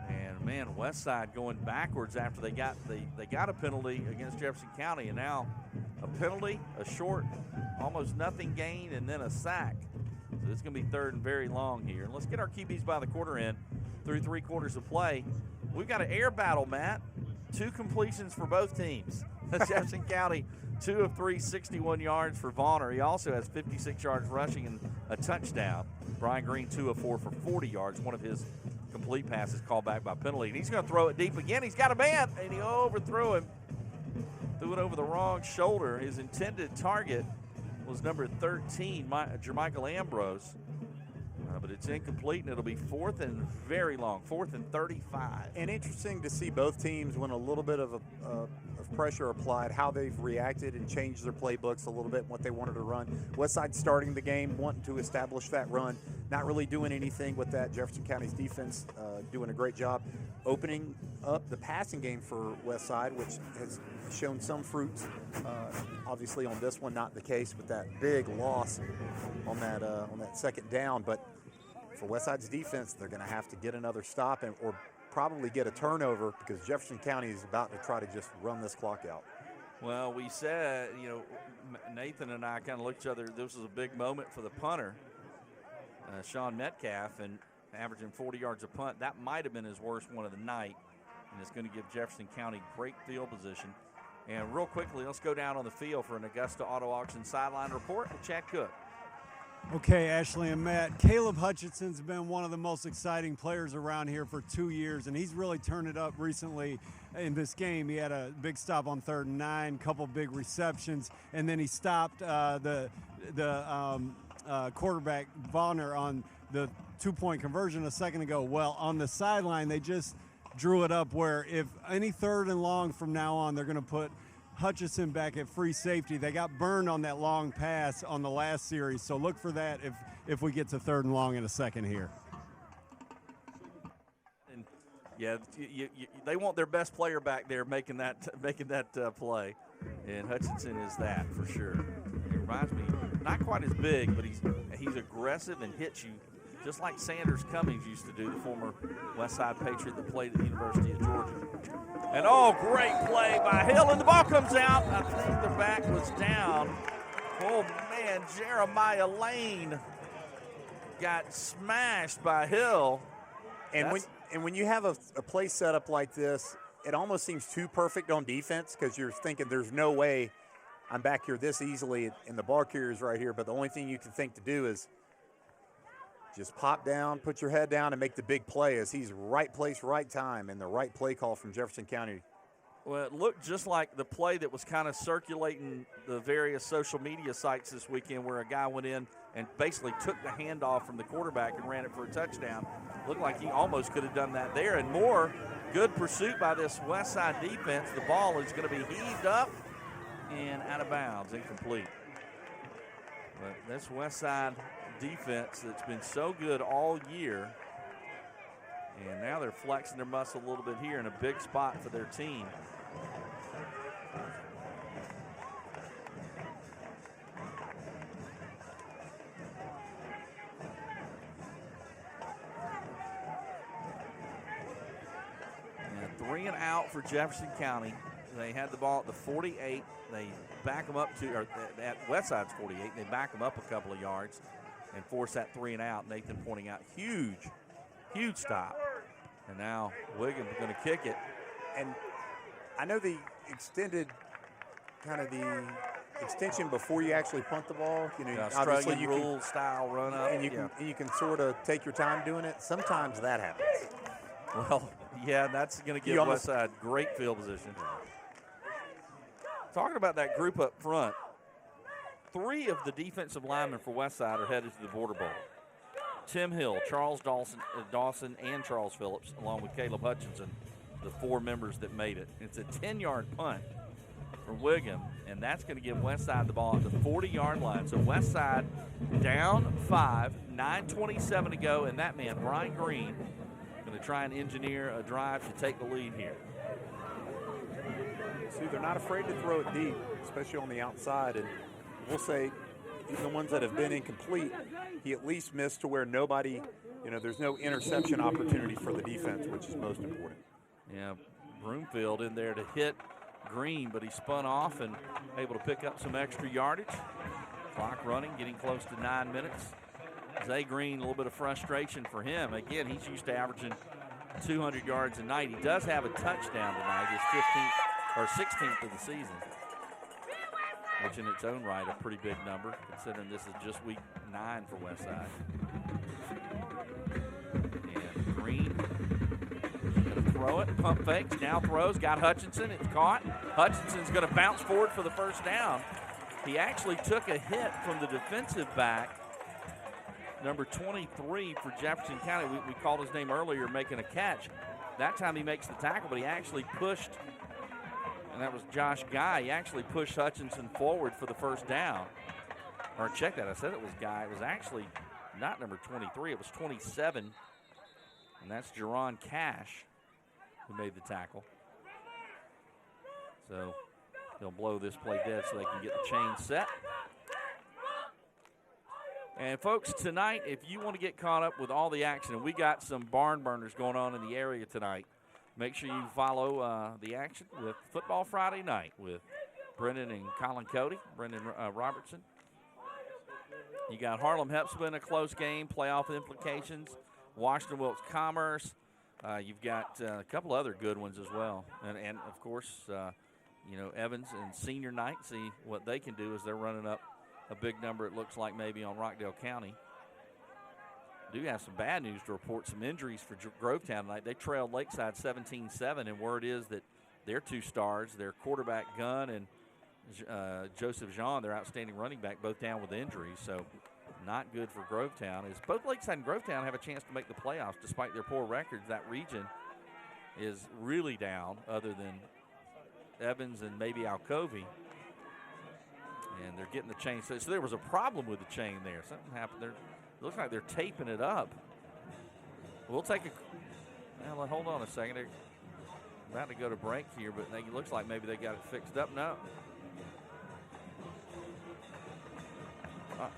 And, man, Westside going backwards after they got a penalty against Jefferson County, and now a penalty, a short, almost nothing gain, and then a sack. So it's going to be 3rd and very long here. And let's get our QBs by the quarter in through 3 quarters of play. We've got an air battle, Matt. 2 completions for both teams. Jefferson County, 2 of 3, 61 yards for Vonner. He also has 56 yards rushing and a touchdown. Brian Green, 2 of 4 for 40 yards. One of his complete passes called back by penalty. And he's going to throw it deep again. He's got a man, and he overthrew him. Threw it over the wrong shoulder. His intended target was number 13, Jermichael Ambrose. But it's incomplete, and it'll be 4th and very long, 4th and 35. And interesting to see both teams, when a little bit of pressure applied, how they've reacted and changed their playbooks a little bit and what they wanted to run. Westside starting the game, wanting to establish that run, not really doing anything with that. Jefferson County's defense doing a great job opening up the passing game for Westside, which has shown some fruits. Obviously on this one, not the case with that big loss on that 2nd down. But for Westside's defense, they're going to have to get another stop or probably get a turnover, because Jefferson County is about to try to just run this clock out. Well, we said, Nathan and I kind of looked at each other. This was a big moment for the punter, Sean Metcalf, and averaging 40 yards a punt. That might have been his worst one of the night, and it's going to give Jefferson County great field position. And real quickly, let's go down on the field for an Augusta Auto Auction sideline report with Chad Cook. Okay, Ashley and Matt, Caleb Hutchinson's been one of the most exciting players around here for 2 years, and he's really turned it up recently in this game. He had a big stop on 3rd and 9, couple big receptions, and then he stopped the quarterback Vonner on the 2-point conversion a second ago. Well, on the sideline, they just drew it up where if any 3rd and long from now on, they're going to put Hutchinson back at free safety. They got burned on that long pass on the last series, so look for that if we get to 3rd and long in a second here. And yeah, they want their best player back there making that play, and Hutchinson is that for sure. He reminds me, not quite as big, but he's aggressive and hits you just like Sanders Cummings used to do, the former Westside Patriot that played at the University of Georgia. And great play by Hill, and the ball comes out. I think the back was down. Oh man, Jeremiah Lane got smashed by Hill. And when you have a play set up like this, it almost seems too perfect on defense, because you're thinking there's no way I'm back here this easily, and the ball carrier's right here. But the only thing you can think to do is just pop down, put your head down, and make the big play, as he's right place, right time, and the right play call from Jefferson County. Well, it looked just like the play that was kind of circulating the various social media sites this weekend, where a guy went in and basically took the handoff from the quarterback and ran it for a touchdown. Looked like he almost could have done that there. And more good pursuit by this Westside defense. The ball is going to be heaved up and out of bounds, incomplete. But this Westside defense that's been so good all year, and now they're flexing their muscle a little bit here in a big spot for their team. And 3 and out for Jefferson County. They had the ball at the 48. They back them up to, or at Westside's 48. They back them up a couple of yards and force that 3 and out. Nathan pointing out huge stop. And now Wiggins going to kick it. And I know the extended, kind of the extension before you actually punt the ball. You know, obviously you rule style run up. And you can sort of take your time doing it. Sometimes that happens. Well, yeah, that's going to give Westside great field position. Talking about that group up front, 3 of the defensive linemen for Westside are headed to the Border Bowl. Tim Hill, Charles Dawson, and Charles Phillips, along with Caleb Hutchinson, the 4 members that made it. It's a 10-yard punt for Wiggum, and that's going to give Westside the ball at the 40-yard line. So Westside down 5, 9:27 to go, and that man, Brian Green, going to try and engineer a drive to take the lead here. See, they're not afraid to throw it deep, especially on the outside. And we'll say, even the ones that have been incomplete, he at least missed to where nobody, you know, there's no interception opportunity for the defense, which is most important. Yeah, Broomfield in there to hit Green, but he spun off and able to pick up some extra yardage. Clock running, getting close to 9 minutes. Zay Green, a little bit of frustration for him. Again, he's used to averaging 200 yards a night. He does have a touchdown tonight, his 15th or 16th of the season, which in its own right a pretty big number, considering this is just week 9 for Westside. And Green going to throw it, pump fakes, now throws, got Hutchinson, it's caught. Hutchinson's going to bounce forward for the first down. He actually took a hit from the defensive back, number 23 for Jefferson County. We called his name earlier, making a catch. That time he makes the tackle, but he actually pushed, and that was Josh Guy. He actually pushed Hutchinson forward for the first down. Or check that, I said it was Guy. It was actually not number 23, it was 27. And that's Jerron Cash who made the tackle. So they'll blow this play dead so they can get the chain set. And folks, tonight, if you want to get caught up with all the action, and we got some barn burners going on in the area tonight, make sure you follow the action with Football Friday Night with Brendan and Colin Cody, Brendan Robertson. You got Harlem-Hepzibah in a close game, playoff implications, Washington Wilkes Commerce. You've got a couple other good ones as well. And of course, you know, Evans and Senior Night, see what they can do as they're running up a big number, it looks like, maybe on Rockdale County. Do have some bad news to report, some injuries for Grovetown tonight. They trailed Lakeside 17-7, and word is that their 2 stars, their quarterback Gunn and Joseph Jean, their outstanding running back, both down with injuries. So not good for Grovetown. As both Lakeside and Grovetown have a chance to make the playoffs despite their poor records, that region is really down other than Evans and maybe Alcovey. And they're getting the chain. So there was a problem with the chain there. Something happened there. It looks like they're taping it up. We'll take a, well, hold on a second. They're about to go to break here, but it looks like maybe they got it fixed up. No.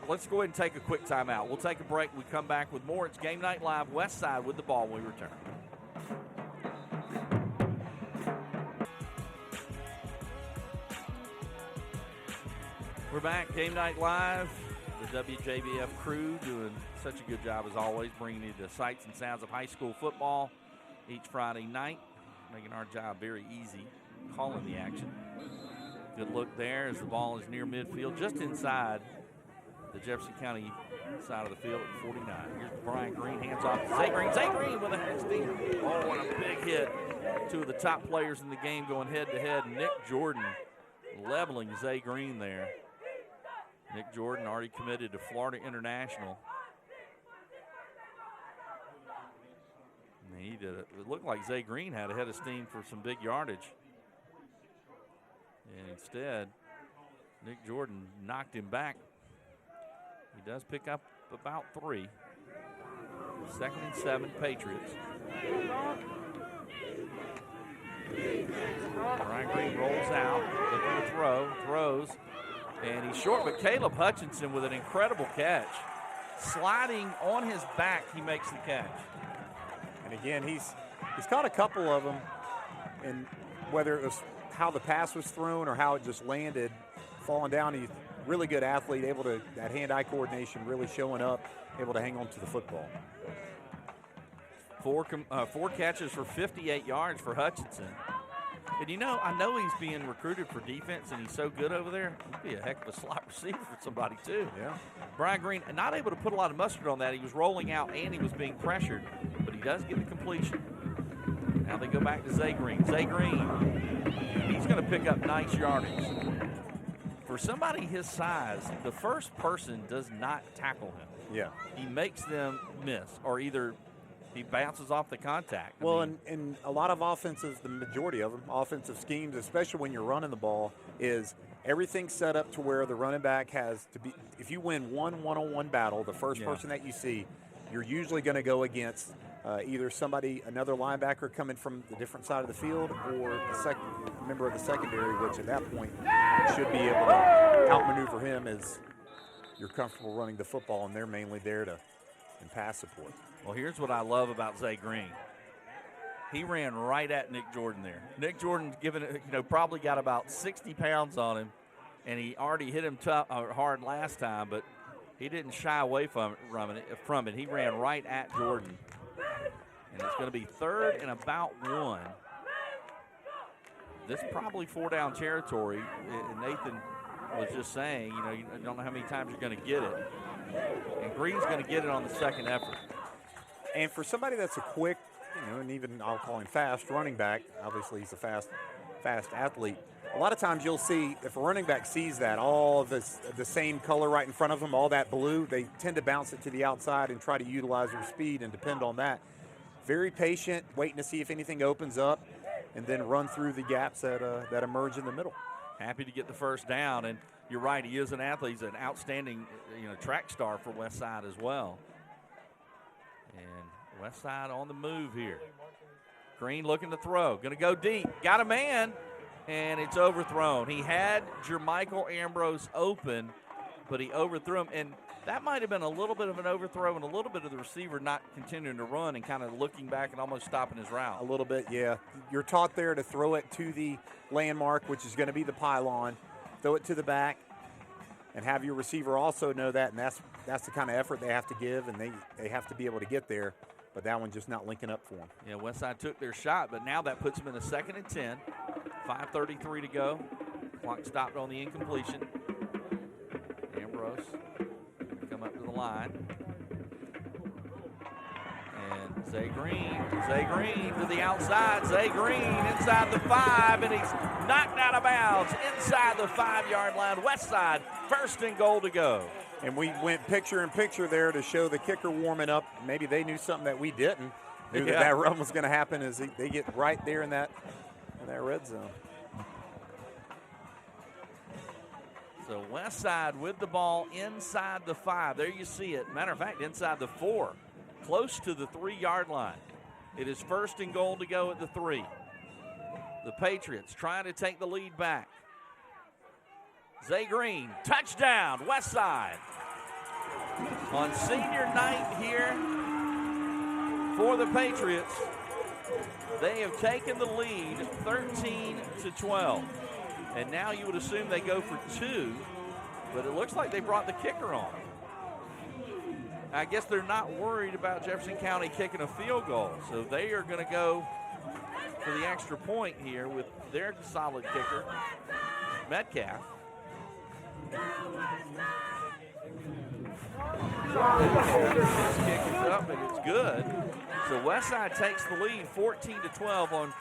Let's go ahead and take a quick timeout. We'll take a break. We come back with more. It's Game Night Live, Westside with the ball when we return. We're back, Game Night Live. The WJBF crew doing such a good job as always, bringing you the sights and sounds of high school football each Friday night, making our job very easy, calling the action. Good look there as the ball is near midfield, just inside the Jefferson County side of the field at 49. Here's Brian Green, hands off to Zay Green. Zay Green with a hasty, oh, and a big hit. 2 of the top players in the game going head-to-head. Nick Jordan leveling Zay Green there. Nick Jordan already committed to Florida International. And he did it. It looked like Zay Green had a head of steam for some big yardage. And instead, Nick Jordan knocked him back. He does pick up about 3. 2nd and 7, Patriots. Brian Green rolls out, looking to throw, throws, and he's short, but Caleb Hutchinson with an incredible catch. Sliding on his back, he makes the catch. And again, he's caught a couple of them, and whether it was how the pass was thrown or how it just landed, falling down, he's a really good athlete, able to, that hand-eye coordination really showing up, able to hang on to the football. 4 catches for 58 yards for Hutchinson. And you know, I know he's being recruited for defense, and he's so good over there. He'd be a heck of a slot receiver for somebody, too. Yeah. Brian Green, not able to put a lot of mustard on that. He was rolling out, and he was being pressured, but he does get the completion. Now they go back to Zay Green. Zay Green, he's going to pick up nice yardage. For somebody his size, the first person does not tackle him. Yeah. He makes them miss, or either he bounces off the contact. Well, and a lot of offenses, the majority of them, offensive schemes, especially when you're running the ball, is everything set up to where the running back has to be. If you win one-on-one battle, the first person that you see, you're usually going to go against either another linebacker coming from the different side of the field, or a member of the secondary, which at that point should be able to outmaneuver him as you're comfortable running the football, and they're mainly there in pass support. Well, here's what I love about Zay Green. He ran right at Nick Jordan there. Nick Jordan's probably got about 60 pounds on him, and he already hit him hard last time, but he didn't shy away from it. He ran right at Jordan. And it's going to be 3rd and about 1. This is probably 4-down territory. And Nathan was just saying, you don't know how many times you're going to get it. And Green's going to get it on the second effort. And for somebody that's a quick, and even I'll call him fast running back, obviously he's a fast athlete. A lot of times you'll see if a running back sees that, all of the same color right in front of them, all that blue, they tend to bounce it to the outside and try to utilize their speed and depend on that. Very patient, waiting to see if anything opens up, and then run through the gaps that emerge in the middle. Happy to get the first down, and you're right, he is an athlete. He's an outstanding track star for Westside as well. And Westside on the move here. Green looking to throw, going to go deep, got a man, and it's overthrown. He had Jermichael Ambrose open, but he overthrew him, and that might have been a little bit of an overthrow and a little bit of the receiver not continuing to run and kind of looking back and almost stopping his route. A little bit, yeah. You're taught there to throw it to the landmark, which is going to be the pylon, throw it to the back, and have your receiver also know that, and that's the kind of effort they have to give, and they have to be able to get there. But that one just not linking up for them. Yeah, Westside took their shot, but now that puts them in a 2nd and 10. 5:33 to go. Clock stopped on the incompletion. Ambrose come up to the line. And Zay Green to the outside. Zay Green inside the 5, and he's knocked out of bounds inside the 5-yard line. Westside, 1st and goal to go. And we went picture-in-picture there to show the kicker warming up. Maybe they knew something that we didn't. Knew that run was going to happen as they get right there in that red zone. So Westside with the ball inside the 5. There you see it. Matter of fact, inside the 4, close to the 3-yard line. It is 1st and goal to go at the 3. The Patriots trying to take the lead back. Zay Green, touchdown, Westside. On senior night here for the Patriots, they have taken the lead 13-12. And now you would assume they go for 2, but it looks like they brought the kicker on. I guess they're not worried about Jefferson County kicking a field goal, so they are going to go for the extra point here with their solid kicker, Metcalf. This kick is up and it's good. So Westside takes the lead 14-12 on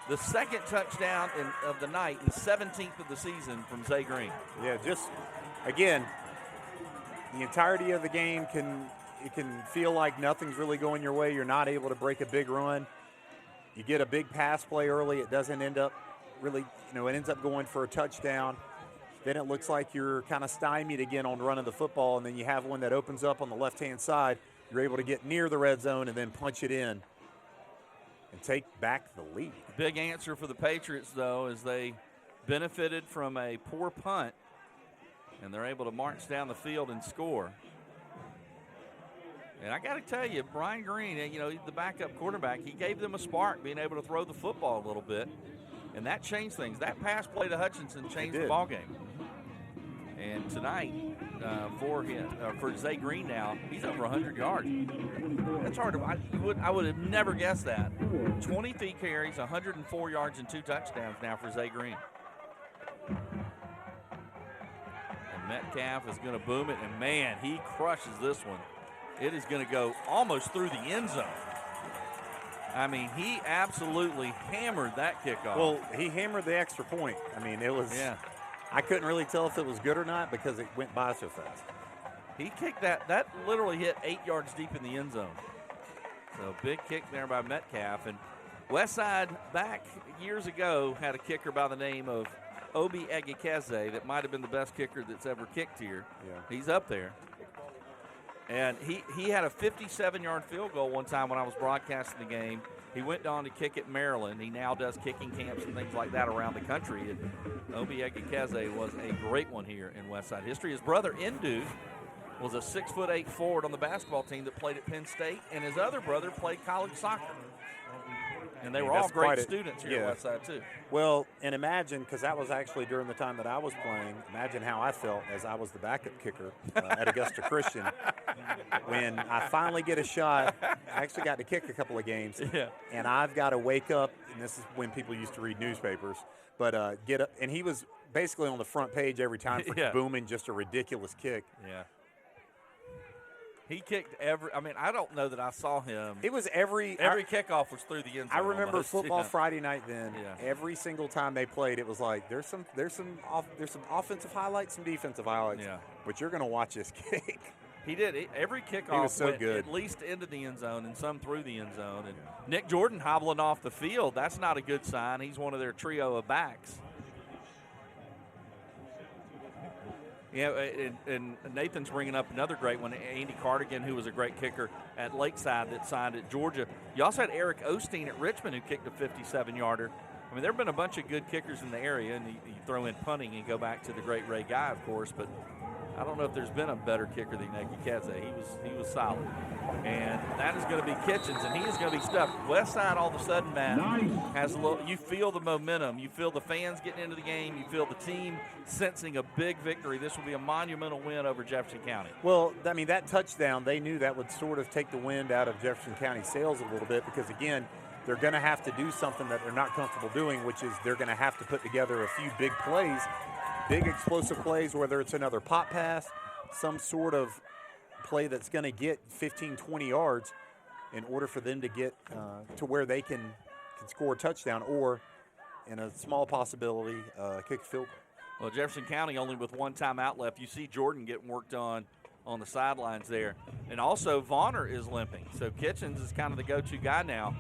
the 2nd touchdown of the night and 17th of the season from Zay Green. Yeah, just again, the entirety of the game it can feel like nothing's really going your way. You're not able to break a big run. You get a big pass play early. It doesn't end up really, it ends up going for a touchdown. Then it looks like you're kind of stymied again on running the football, and then you have one that opens up on the left-hand side. You're able to get near the red zone and then punch it in and take back the lead. Big answer for the Patriots, though, is they benefited from a poor punt, and they're able to march down the field and score. And I got to tell you, Brian Green, the backup quarterback, he gave them a spark being able to throw the football a little bit, and that changed things. That pass play to Hutchinson changed the ball game. And tonight, for Zay Green now, he's over 100 yards. That's hard I would have never guessed that. 23 carries, 104 yards, and 2 touchdowns now for Zay Green. And Metcalf is going to boom it, and man, he crushes this one. It is going to go almost through the end zone. I mean, he absolutely hammered that kickoff. Well, he hammered the extra point. I mean, it was. Yeah. I couldn't really tell if it was good or not because it went by so fast. He kicked that. That literally hit 8 yards deep in the end zone. So big kick there by Metcalf. And Westside, back years ago, had a kicker by the name of Obi Egekeze that might have been the best kicker that's ever kicked here. Yeah. He's up there. And he had a 57-yard field goal one time when I was broadcasting the game. He went on to kick at Maryland. He now does kicking camps and things like that around the country. And Obi Egekeze was a great one here in Westside history. His brother, Indu, was a 6'8" forward on the basketball team that played at Penn State, and his other brother played college soccer. And they were all great students here at Westside, too. Well, and imagine, because that was actually during the time that I was playing, imagine how I felt as I was the backup kicker at Augusta Christian. When I finally get a shot, I actually got to kick a couple of games, and I've got to wake up, and this is when people used to read newspapers, but get up, and he was basically on the front page every time for booming just a ridiculous kick. Yeah. He kicked I don't know that I saw him. It was every kickoff was through the end zone. I remember football Friday night then. Yeah. Every single time they played, it was like there's some offensive highlights, some defensive highlights. Yeah. But you're going to watch this kick. He did. Every kickoff was so went good. At least into the end zone and some through the end zone. And Nick Jordan hobbling off the field, that's not a good sign. He's one of their trio of backs. Yeah, and Nathan's bringing up another great one, Andy Cardigan, who was a great kicker at Lakeside that signed at Georgia. You also had Eric Osteen at Richmond, who kicked a 57-yarder. I mean, there have been a bunch of good kickers in the area, and you throw in punting and go back to the great Ray Guy, of course, but I don't know if there's been a better kicker than Egekeze. He was solid. And that is going to be Kitchens, and he is going to be stuffed. Westside, all of a sudden, Matt, has a little. You feel the momentum. You feel the fans getting into the game. You feel the team sensing a big victory. This will be a monumental win over Jefferson County. Well, I mean, that touchdown, they knew that would sort of take the wind out of Jefferson County's sails a little bit because, again, they're going to have to do something that they're not comfortable doing, which is they're going to have to put together a few big plays, big explosive plays, whether it's another pop pass, some sort of play that's going to get 15, 20 yards in order for them to get to where they can score a touchdown or, in a small possibility, kick a field goal. Well, Jefferson County only with one timeout left. You see Jordan getting worked on the sidelines there. And also Vonner is limping. So Kitchens is kind of the go-to guy now.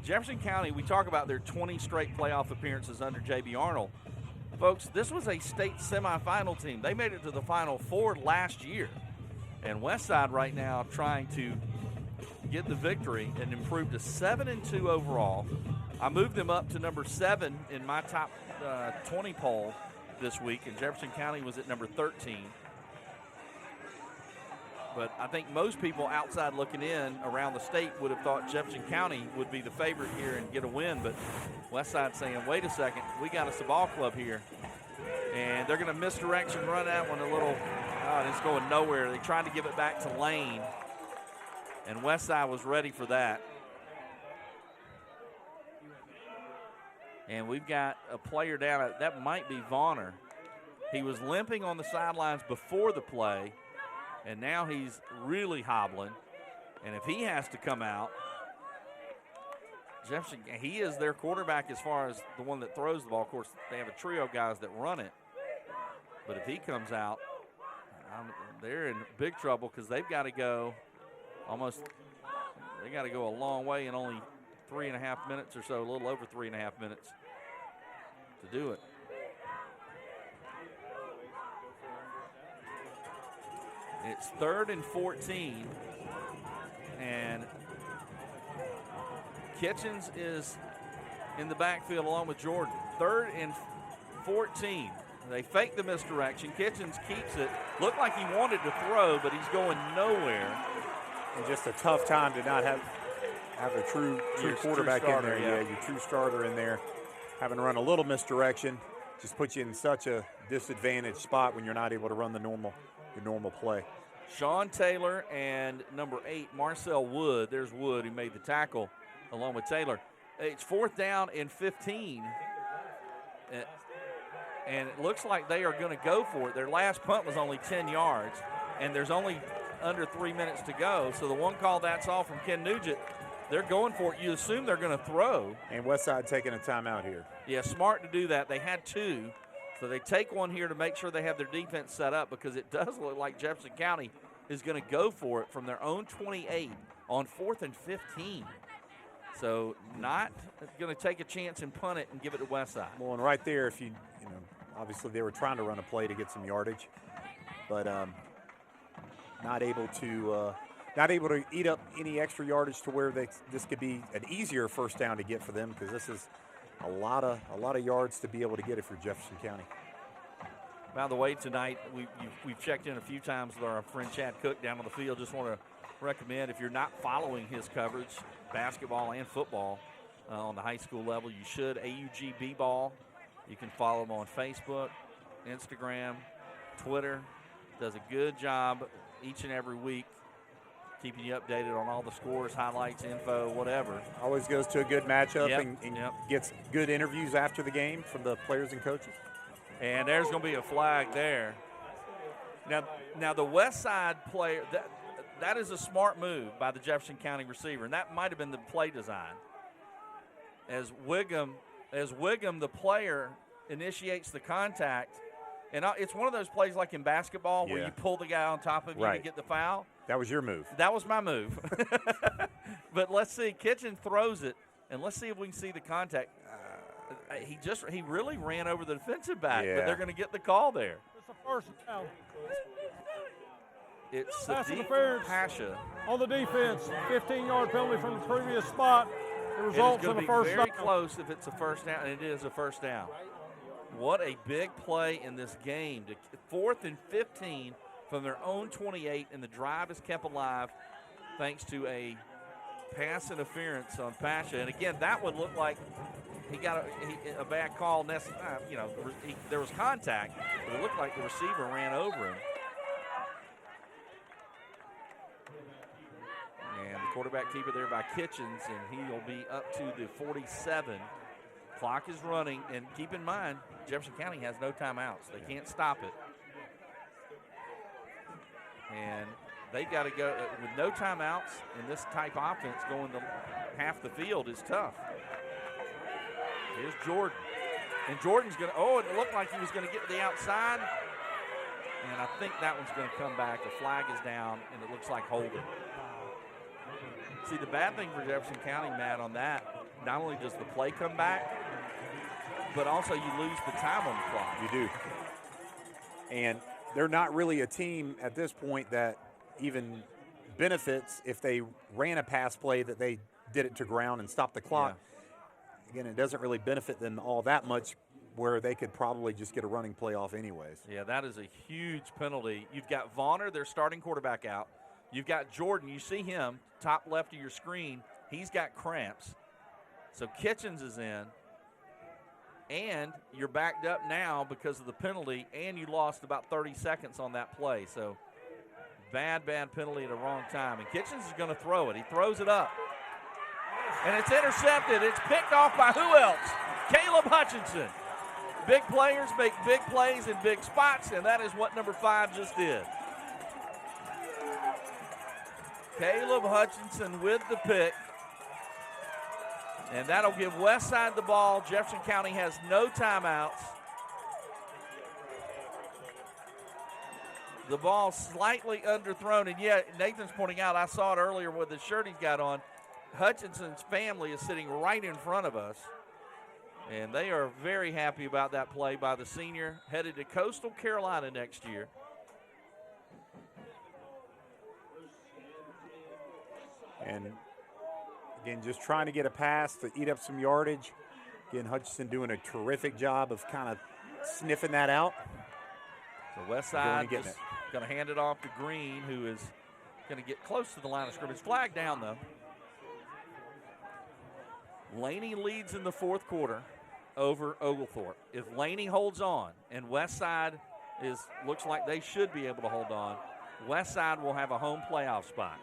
Jefferson County, we talk about their 20 straight playoff appearances under J.B. Arnold. Folks, this was a state semifinal team. They made it to the Final Four last year. And Westside right now trying to get the victory and improve to 7-2 overall. I moved them up to number 7 in my top 20 poll this week, and Jefferson County was at number 13. But I think most people outside looking in around the state would have thought Jefferson County would be the favorite here and get a win. But Westside saying, wait a second, we got us a ball club here. And they're going to misdirection run that one a little. It's going nowhere. They tried to give it back to Lane. And Westside was ready for that. And we've got a player down. That might be Vonner. He was limping on the sidelines before the play. And now he's really hobbling. And if he has to come out, Jefferson, he is their quarterback as far as the one that throws the ball. Of course, they have a trio of guys that run it. But if he comes out, they're in big trouble because they've got to go they got to go a long way in only 3.5 minutes or so, a little over 3.5 minutes to do it. It's 3rd and 14, and Kitchens is in the backfield along with Jordan. 3rd and 14. They fake the misdirection. Kitchens keeps it. Looked like he wanted to throw, but he's going nowhere. And just a tough time to not have a true quarterback true starter, in there. Yeah, your true starter in there. Having to run a little misdirection just puts you in such a disadvantaged spot when you're not able to run your normal play. Sean Taylor and number 8, Marcel Wood. There's Wood who made the tackle along with Taylor. It's 4th down and 15. And it looks like they are going to go for it. Their last punt was only 10 yards, and there's only under 3 minutes to go. So the one call that's all from Ken Nugent. They're going for it. You assume they're going to throw. And Westside taking a timeout here. Yeah, smart to do that. They had 2. So they take one here to make sure they have their defense set up, because it does look like Jefferson County is going to go for it from their own 28 on 4th and 15. So not going to take a chance and punt it and give it to Westside. Well, and right there, if you know, obviously they were trying to run a play to get some yardage, but not able to eat up any extra yardage to where this could be an easier first down to get for them, because this is a lot of yards to be able to get it for Jefferson County. By the way, tonight we've checked in a few times with our friend Chad Cook down on the field. Just want to recommend, if you're not following his coverage, basketball and football on the high school level, you should. AUGB Ball. You can follow him on Facebook, Instagram, Twitter. Does a good job each and every week keeping you updated on all the scores, highlights, info, whatever. Always goes to a good matchup and Yep. gets good interviews after the game from the players and coaches. And there's going to be a flag there. Now the West Side player, that is a smart move by the Jefferson County receiver, and that might have been the play design. As Wiggum, the player, initiates the contact, and it's one of those plays like in basketball where you pull the guy on top of you to get the foul. That was your move. That was my move. But let's see. Kitchen throws it, and let's see if we can see the contact. He really ran over the defensive back, but they're going to get the call there. It's a first down. It's Pass Sadiq interference Pasha. On the defense, 15-yard penalty from the previous spot. It results in a first down. Very close if it's a first down, and it is a first down. What a big play in this game. 4th and 15 from their own 28, and the drive is kept alive thanks to a pass interference on Pasha. And again, that would look like he got a bad call. There was contact, but it looked like the receiver ran over him. And the quarterback keeper there by Kitchens, and he'll be up to the 47. Clock is running, and keep in mind, Jefferson County has no timeouts. They can't stop it. And they've got to go with no timeouts, and this type offense going to half the field is tough. Here's Jordan. And Jordan's going to, it looked like he was going to get to the outside. And I think that one's going to come back. The flag is down, and it looks like holding. See, the bad thing for Jefferson County, Matt, on that, not only does the play come back, but also you lose the time on the clock. You do. And they're not really a team at this point that even benefits if they ran a pass play that they did it to ground and stopped the clock. Yeah. Again, it doesn't really benefit them all that much, where they could probably just get a running play off anyways. Yeah, that is a huge penalty. You've got Vonner, their starting quarterback, out. You've got Jordan. You see him, top left of your screen. He's got cramps. So Kitchens is in. And you're backed up now because of the penalty, and you lost about 30 seconds on that play. So bad penalty at the wrong time. And Kitchens is going to throw it. He throws it up. And it's intercepted. It's picked off by who else? Caleb Hutchinson. Big players make big plays in big spots, and that is what number 5 just did. Caleb Hutchinson with the pick. And that'll give Westside the ball. Jefferson County has no timeouts. The ball slightly underthrown, and yet Nathan's pointing out, I saw it earlier with the shirt he's got on, Hutchinson's family is sitting right in front of us, and they are very happy about that play by the senior, headed to Coastal Carolina next year. And again, just trying to get a pass to eat up some yardage. Again, Hutchinson doing a terrific job of kind of sniffing that out. So Westside just going to hand it off to Green, who is going to get close to the line of scrimmage. Flag down, though. Laney leads in the fourth quarter over Oglethorpe. If Laney holds on and Westside looks like they should be able to hold on, Westside will have a home playoff spot.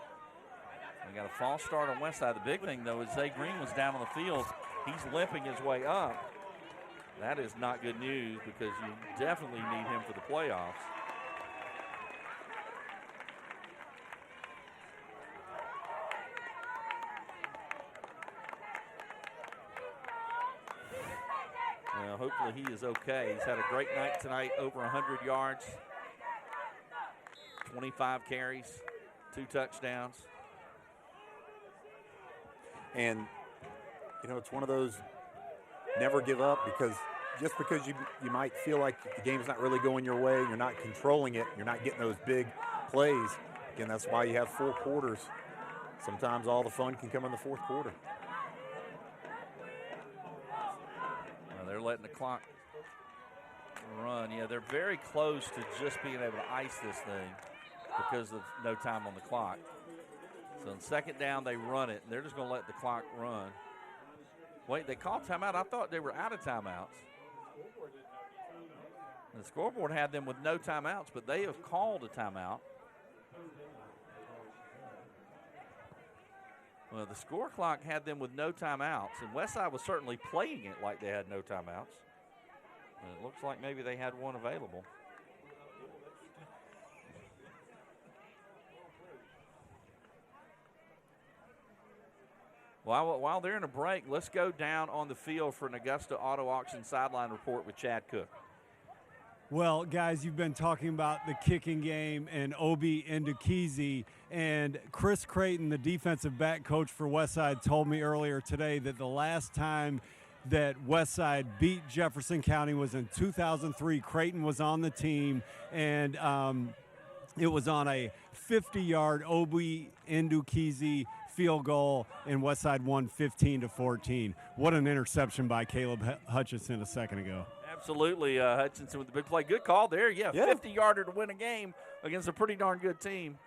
We got a false start on Westside. The big thing, though, is Zay Green was down on the field. He's limping his way up. That is not good news because you definitely need him for the playoffs. Well, hopefully he is okay. He's had a great night tonight, over 100 yards, 25 carries, 2 touchdowns. And, you know, it's one of those never give up, because just because you might feel like the game's not really going your way, you're not controlling it, you're not getting those big plays. Again, that's why you have 4 quarters. Sometimes all the fun can come in the fourth quarter. Well, they're letting the clock run. Yeah, they're very close to just being able to ice this thing because of no time on the clock. So on second down, they run it, and they're just going to let the clock run. Wait, they called timeout? I thought they were out of timeouts. The scoreboard had them with no timeouts, but they have called a timeout. Well, the score clock had them with no timeouts, and Westside was certainly playing it like they had no timeouts. And it looks like maybe they had one available. While they're in a break, let's go down on the field for an Augusta Auto Auction sideline report with Chad Cook. Well, guys, you've been talking about the kicking game and Obi Ndukisi, and Chris Creighton, the defensive back coach for Westside, told me earlier today that the last time that Westside beat Jefferson County was in 2003. Creighton was on the team, and it was on a 50-yard Obi Ndukisi field goal, and Westside won 15-14. What an interception by Caleb Hutchinson a second ago. Absolutely, Hutchinson with the big play. Good call there. Yeah, 50-yarder to win a game against a pretty darn good team.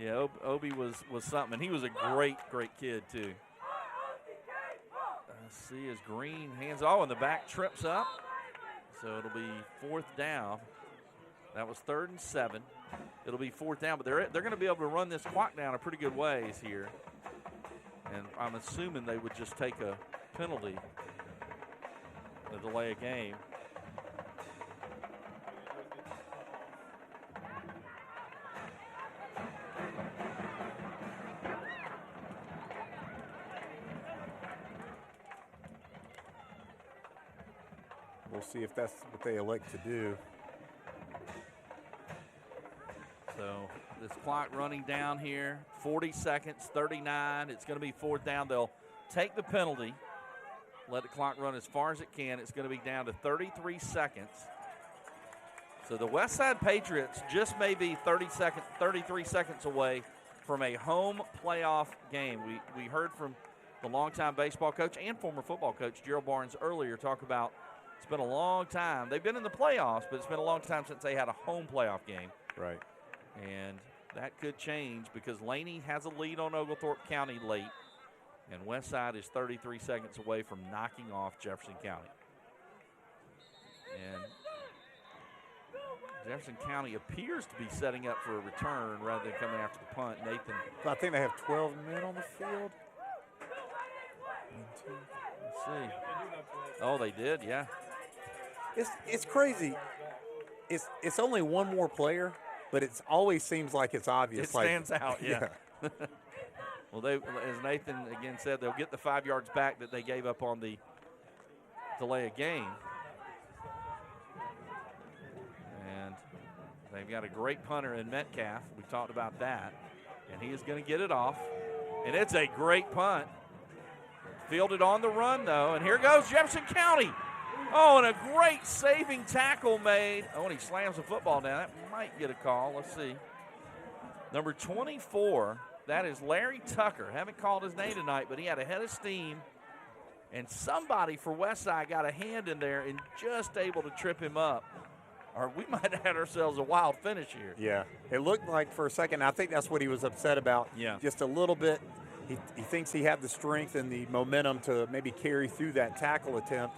Yeah, Obi was something, and he was a great kid, too. Let's see as Green hands off, and the back trips up. So it'll be 4th down. That was 3rd and 7. It'll be 4th down, but they're going to be able to run this clock down a pretty good ways here. And I'm assuming they would just take a penalty, a delay a game. We'll see if that's what they elect to do. So this clock running down here, 40 seconds, 39. It's going to be 4th down. They'll take the penalty, let the clock run as far as it can. It's going to be down to 33 seconds. So the Westside Patriots just may be 33 seconds away from a home playoff game. We heard from the longtime baseball coach and former football coach Gerald Barnes earlier talk about it's been a long time. They've been in the playoffs, but it's been a long time since they had a home playoff game. Right. And that could change because Laney has a lead on Oglethorpe County late, and Westside is 33 seconds away from knocking off Jefferson County. And Jefferson County appears to be setting up for a return rather than coming after the punt. Nathan. I think they have 12 men on the field. Let's see. Oh, they did, yeah. It's crazy. It's only one more player, but it always seems like it's obvious. It stands out, yeah. Well, as Nathan again said, they'll get the 5 yards back that they gave up on the delay of game. And They've got a great punter in Metcalf. We talked about that. And he is going to get it off. And it's a great punt. Fielded on the run, though. And here goes Jefferson County. Oh, and a great saving tackle made. Oh, and he slams the football down. That might get a call. Let's see. Number 24, that is Larry Tucker. Haven't called his name tonight, but he had a head of steam. And somebody for Westside got a hand in there and just able to trip him up. Or we might have had ourselves a wild finish here. Yeah, it looked like for a second, I think that's what he was upset about. Yeah. Just a little bit. He thinks he had the strength and the momentum to maybe carry through that tackle attempt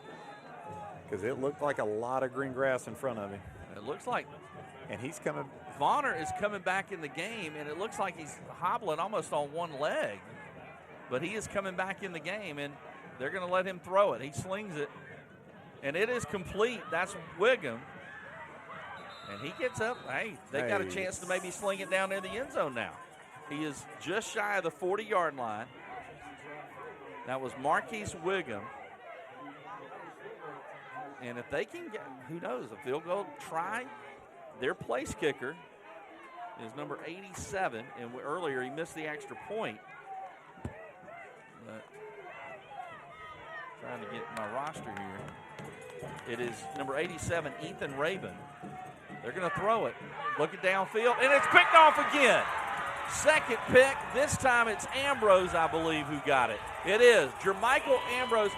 because it looked like a lot of green grass in front of him. It looks like. And he's coming. Vonner is coming back in the game, and it looks like he's hobbling almost on one leg. But he is coming back in the game, and they're going to let him throw it. He slings it, and it is complete. That's Wiggum. And he gets up. Hey, they got a chance to maybe sling it down in the end zone now. He is just shy of the 40-yard line. That was Marquise Wiggum. And if they can get, who knows, a field goal try. Their place kicker is number 87. And earlier he missed the extra point. But trying to get my roster here. It is number 87, Ethan Rabin. They're going to throw it. Looking downfield, and it's picked off again. Second pick. This time it's Ambrose, I believe, who got it. It is Jermichael Ambrose.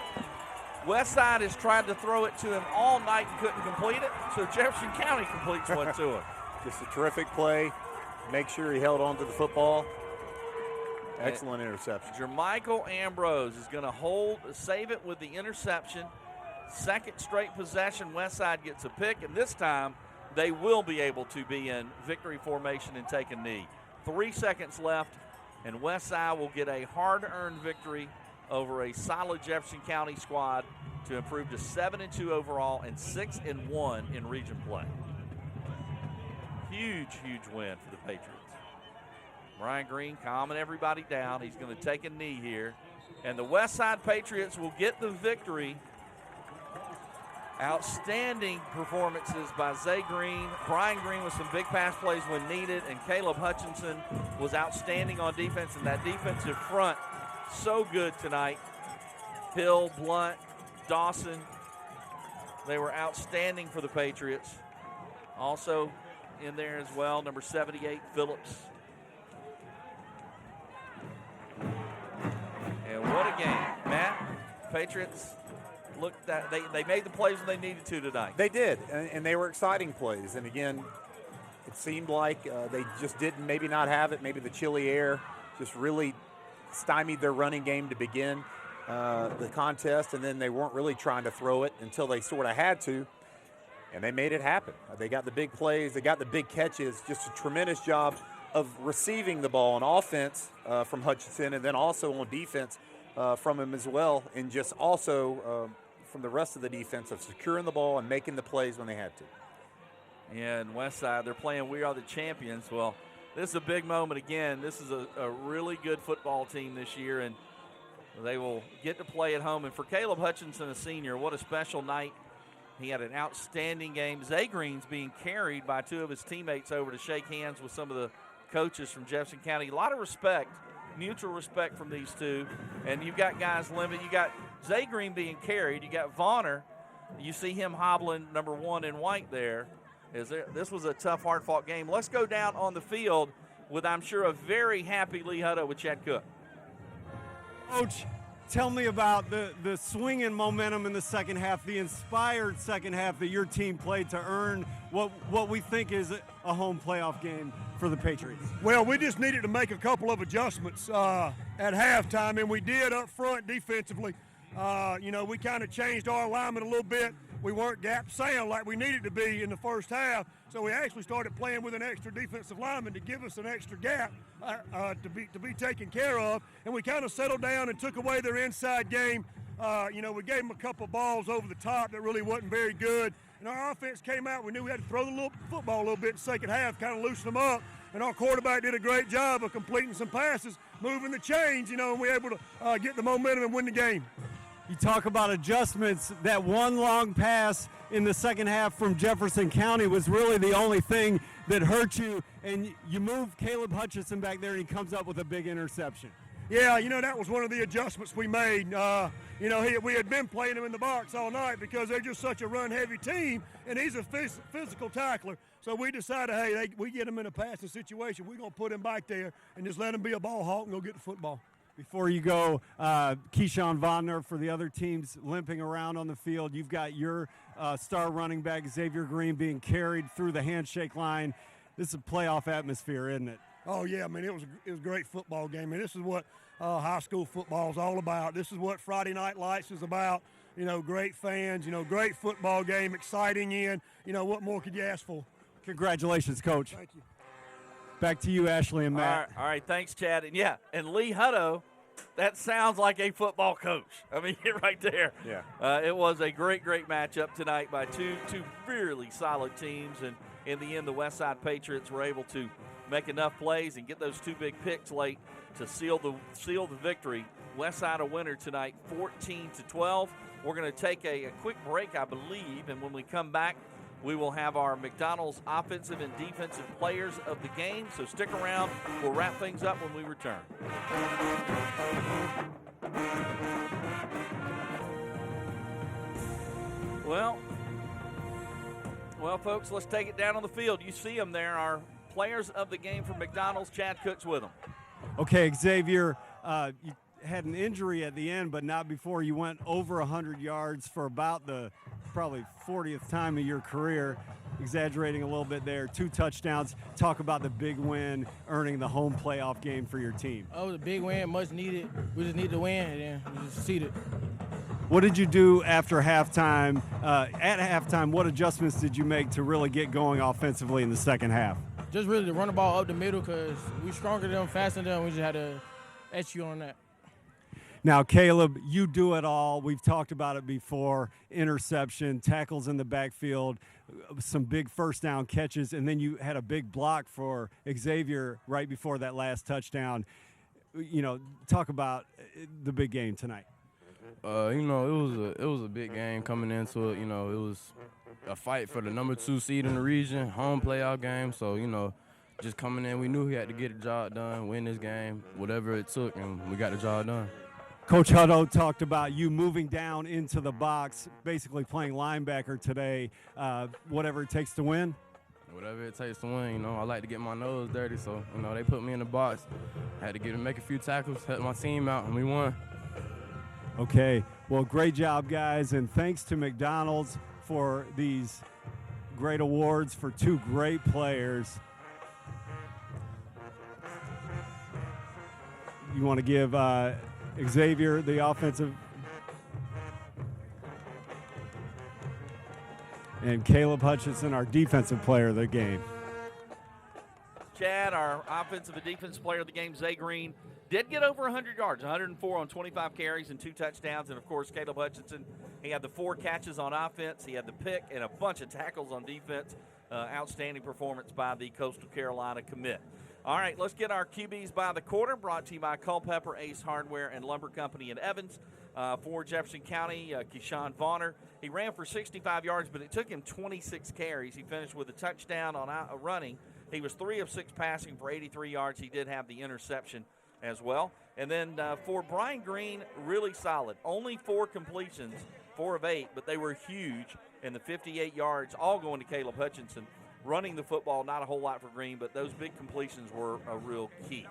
Westside has tried to throw it to him all night and couldn't complete it, so Jefferson County completes one to him. Just a terrific play. Make sure he held on to the football. Excellent interception. Jermichael Ambrose is going to save it with the interception. Second straight possession, Westside gets a pick, and this time they will be able to be in victory formation and take a knee. 3 seconds left, and Westside will get a hard-earned victory over a solid Jefferson County squad to improve to 7-2 overall and 6-1 in region play. Huge, huge win for the Patriots. Brian Green calming everybody down. He's going to take a knee here. And the Westside Patriots will get the victory. Outstanding performances by Zay Green. Brian Green with some big pass plays when needed, and Caleb Hutchinson was outstanding on defense, and that defensive front so good tonight. Hill, Blunt, Dawson, they were outstanding for the Patriots. Also in there as well, number 78, Phillips. And what a game. Matt, Patriots looked at, they made the plays when they needed to tonight. They did, and they were exciting plays. And again, it seemed like they just didn't maybe not have it. Maybe the chilly air just really stymied their running game to begin the contest, and then they weren't really trying to throw it until they sort of had to, and they made it happen. They got the big plays, they got the big catches, just a tremendous job of receiving the ball on offense from Hutchinson, and then also on defense from him as well, and just also from the rest of the defense of securing the ball and making the plays when they had to. Yeah, and Westside, they're playing We Are the Champions. Well, this is a big moment again. This is a really good football team this year, and they will get to play at home. And for Caleb Hutchinson, a senior, what a special night. He had an outstanding game. Zay Green's being carried by two of his teammates over to shake hands with some of the coaches from Jefferson County. A lot of respect, mutual respect from these two. And you've got guys limited. You got Zay Green being carried. You got Vonner. You see him hobbling number 1 in white there. This was a tough, hard-fought game. Let's go down on the field with, I'm sure, a very happy Lee Hutto with Chad Cook. Coach, tell me about the swinging momentum in the second half, the inspired second half that your team played to earn what we think is a home playoff game for the Patriots. Well, we just needed to make a couple of adjustments at halftime, and we did up front defensively. We kind of changed our alignment a little bit. We weren't gap sound like we needed to be in the first half, so we actually started playing with an extra defensive lineman to give us an extra gap to be taken care of, and we kind of settled down and took away their inside game. We gave them a couple balls over the top that really wasn't very good, and our offense came out. We knew we had to throw the football a little bit in the second half, kind of loosen them up, and our quarterback did a great job of completing some passes, moving the chains, and we were able to get the momentum and win the game. You talk about adjustments. That one long pass in the second half from Jefferson County was really the only thing that hurt you, and you move Caleb Hutchinson back there, and he comes up with a big interception. Yeah, that was one of the adjustments we made. We had been playing him in the box all night because they're just such a run-heavy team, and he's a physical tackler. So we decided, hey, we get him in a passing situation, we're going to put him back there and just let him be a ball hawk and go get the football. Before you go, Keyshawn Vonner for the other teams limping around on the field. You've got your star running back, Xavier Green, being carried through the handshake line. This is a playoff atmosphere, isn't it? Oh, yeah, it was a great football game. This is what high school football is all about. This is what Friday Night Lights is about. Great fans, great football game, exciting end. What more could you ask for? Congratulations, Coach. Thank you. Back to you, Ashley and Matt. All right, thanks, Chad. And Lee Hutto, that sounds like a football coach. I mean, right there. Yeah. It was a great matchup tonight by two really solid teams, and in the end, the Westside Patriots were able to make enough plays and get those two big picks late to seal the victory. Westside a winner tonight, 14-12. We're going to take a quick break, I believe, and when we come back, we will have our McDonald's offensive and defensive players of the game. So stick around. We'll wrap things up when we return. Well, folks, let's take it down on the field. You see them there, our players of the game from McDonald's. Chad Cook's with them. Okay, Xavier, you had an injury at the end, but not before you went over 100 yards for about the probably 40th time of your career, exaggerating a little bit there, 2 touchdowns. Talk about the big win, earning the home playoff game for your team. Oh, it was a big win, much needed. We just needed to win, and then we just succeeded. What did you do after halftime? At halftime, what adjustments did you make to really get going offensively in the second half? Just really to run the ball up the middle because we stronger than them, faster than them. We just had to execute on that. Now, Caleb, you do it all. We've talked about it before. Interception, tackles in the backfield, some big first down catches, and then you had a big block for Xavier right before that last touchdown. Talk about the big game tonight. It was a big game coming into it. It was a fight for the number 2 seed in the region, home playoff game. So, just coming in, we knew we had to get the job done, win this game, whatever it took, and we got the job done. Coach Hutto talked about you moving down into the box, basically playing linebacker today, whatever it takes to win. Whatever it takes to win, I like to get my nose dirty, so, they put me in the box. Had to make a few tackles, help my team out, and we won. Okay, well, great job, guys, and thanks to McDonald's for these great awards for 2 great players. You want to give Xavier the offensive and Caleb Hutchinson our defensive player of the game. Chad, our offensive and defensive player of the game, Zay Green, did get over 100 yards, 104 on 25 carries and 2 touchdowns. And, of course, Caleb Hutchinson, he had the 4 catches on offense. He had the pick and a bunch of tackles on defense. Outstanding performance by the Coastal Carolina commit. All right, let's get our QBs by the quarter, brought to you by Culpeper Ace Hardware and Lumber Company in Evans. For Jefferson County, Keyshawn Vonner, he ran for 65 yards, but it took him 26 carries. He finished with a touchdown on running. He was 3 of 6 passing for 83 yards. He did have the interception as well. And then for Brian Green, really solid. Only 4 completions, 4 of 8, but they were huge. And the 58 yards all going to Caleb Hutchinson. Running the football, not a whole lot for Green, but those big completions were a real key.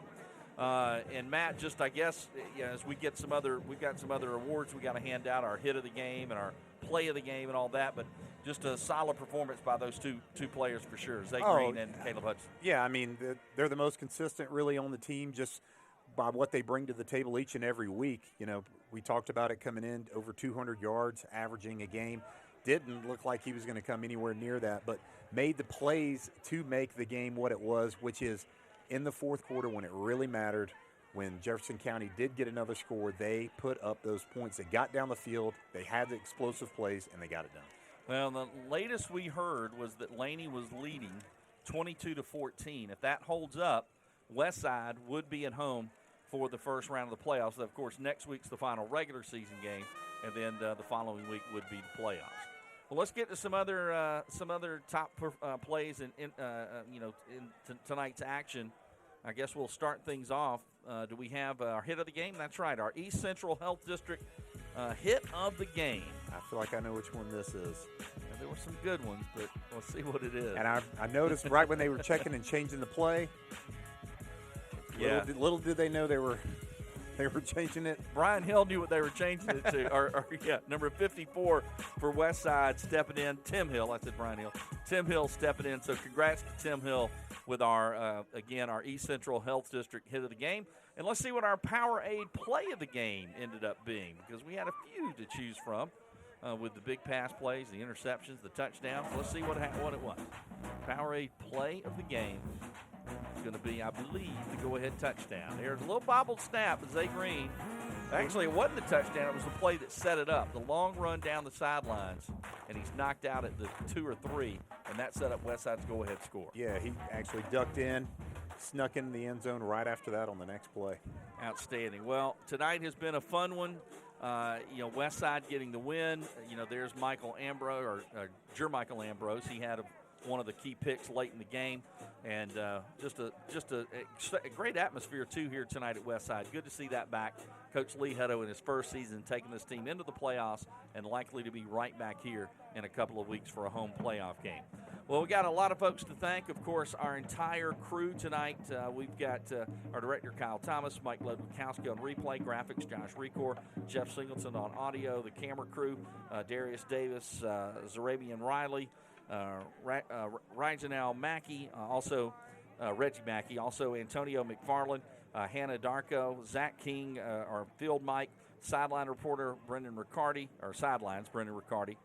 And Matt, just I guess, as we get we've got some other awards we got to hand out, our hit of the game and our play of the game and all that, but just a solid performance by those two players for sure, Zay Green and Caleb Hudson. Yeah, I mean, they're the most consistent really on the team just by what they bring to the table each and every week. We talked about it coming in, over 200 yards, averaging a game. Didn't look like he was going to come anywhere near that, but made the plays to make the game what it was, which is in the fourth quarter when it really mattered, when Jefferson County did get another score, they put up those points. They got down the field, they had the explosive plays, and they got it done. Well, the latest we heard was that Laney was leading 22-14. If that holds up, Westside would be at home for the first round of the playoffs. Of course, next week's the final regular season game, and then the following week would be the playoffs. Well, let's get to some other top plays in tonight's action. I guess we'll start things off. Do we have our hit of the game? That's right, our East Central Health District hit of the game. I feel like I know which one this is. And there were some good ones, but we'll see what it is. And I noticed right when they were checking and changing the play. Yeah. Little did they know they were changing it. Brian Hill knew what they were changing it to. Number 54 for Westside stepping in. Tim Hill. I said Brian Hill. Tim Hill stepping in. So congrats to Tim Hill with our East Central Health District hit of the game. And let's see what our Powerade play of the game ended up being, because we had a few to choose from with the big pass plays, the interceptions, the touchdowns. Let's see what it was. Powerade play of the game is going to be, I believe, the go-ahead touchdown. There's a little bobbled snap of Zay Green. Actually, it wasn't the touchdown. It was the play that set it up. The long run down the sidelines, and he's knocked out at the 2 or 3, and that set up Westside's go-ahead score. Yeah, he actually ducked in, snuck in the end zone right after that on the next play. Outstanding. Well, tonight has been a fun one. Westside getting the win. There's Michael Ambrose, or Jermichael Ambrose. He had one of the key picks late in the game, and just a great atmosphere too here tonight at Westside. Good to see that back. Coach Lee Hutto in his first season taking this team into the playoffs and likely to be right back here in a couple of weeks for a home playoff game. Well, we got a lot of folks to thank. Of course, our entire crew tonight. We've got our director, Kyle Thomas, Mike Ludwikowski on replay, graphics, Josh Recor, Jeff Singleton on audio, the camera crew, Darius Davis, Zarabian Riley, Rajanel Mackey, also Reggie Mackey, also Antonio McFarland, Hannah Darko, Zach King, our field mic, sideline reporter Brendan Riccardi, or sidelines Brendan Riccardi,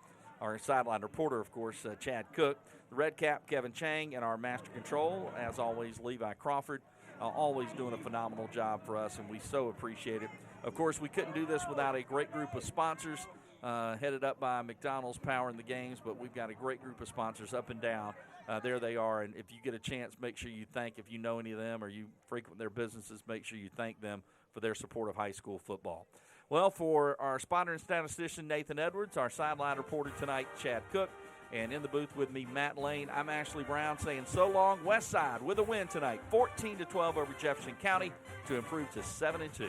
our sideline reporter, of course, Chad Cook, the red cap Kevin Chang, and our master control, as always, Levi Crawford, always doing a phenomenal job for us, and we so appreciate it. Of course, we couldn't do this without a great group of sponsors. Headed up by McDonald's powering the games, but we've got a great group of sponsors up and down. There they are, and if you get a chance, make sure you thank, if you know any of them or you frequent their businesses, make sure you thank them for their support of high school football. Well, for our spotter and statistician, Nathan Edwards, our sideline reporter tonight, Chad Cook, and in the booth with me, Matt Lane, I'm Ashley Brown saying so long. Westside with a win tonight, 14-12 over Jefferson County to improve to 7-2.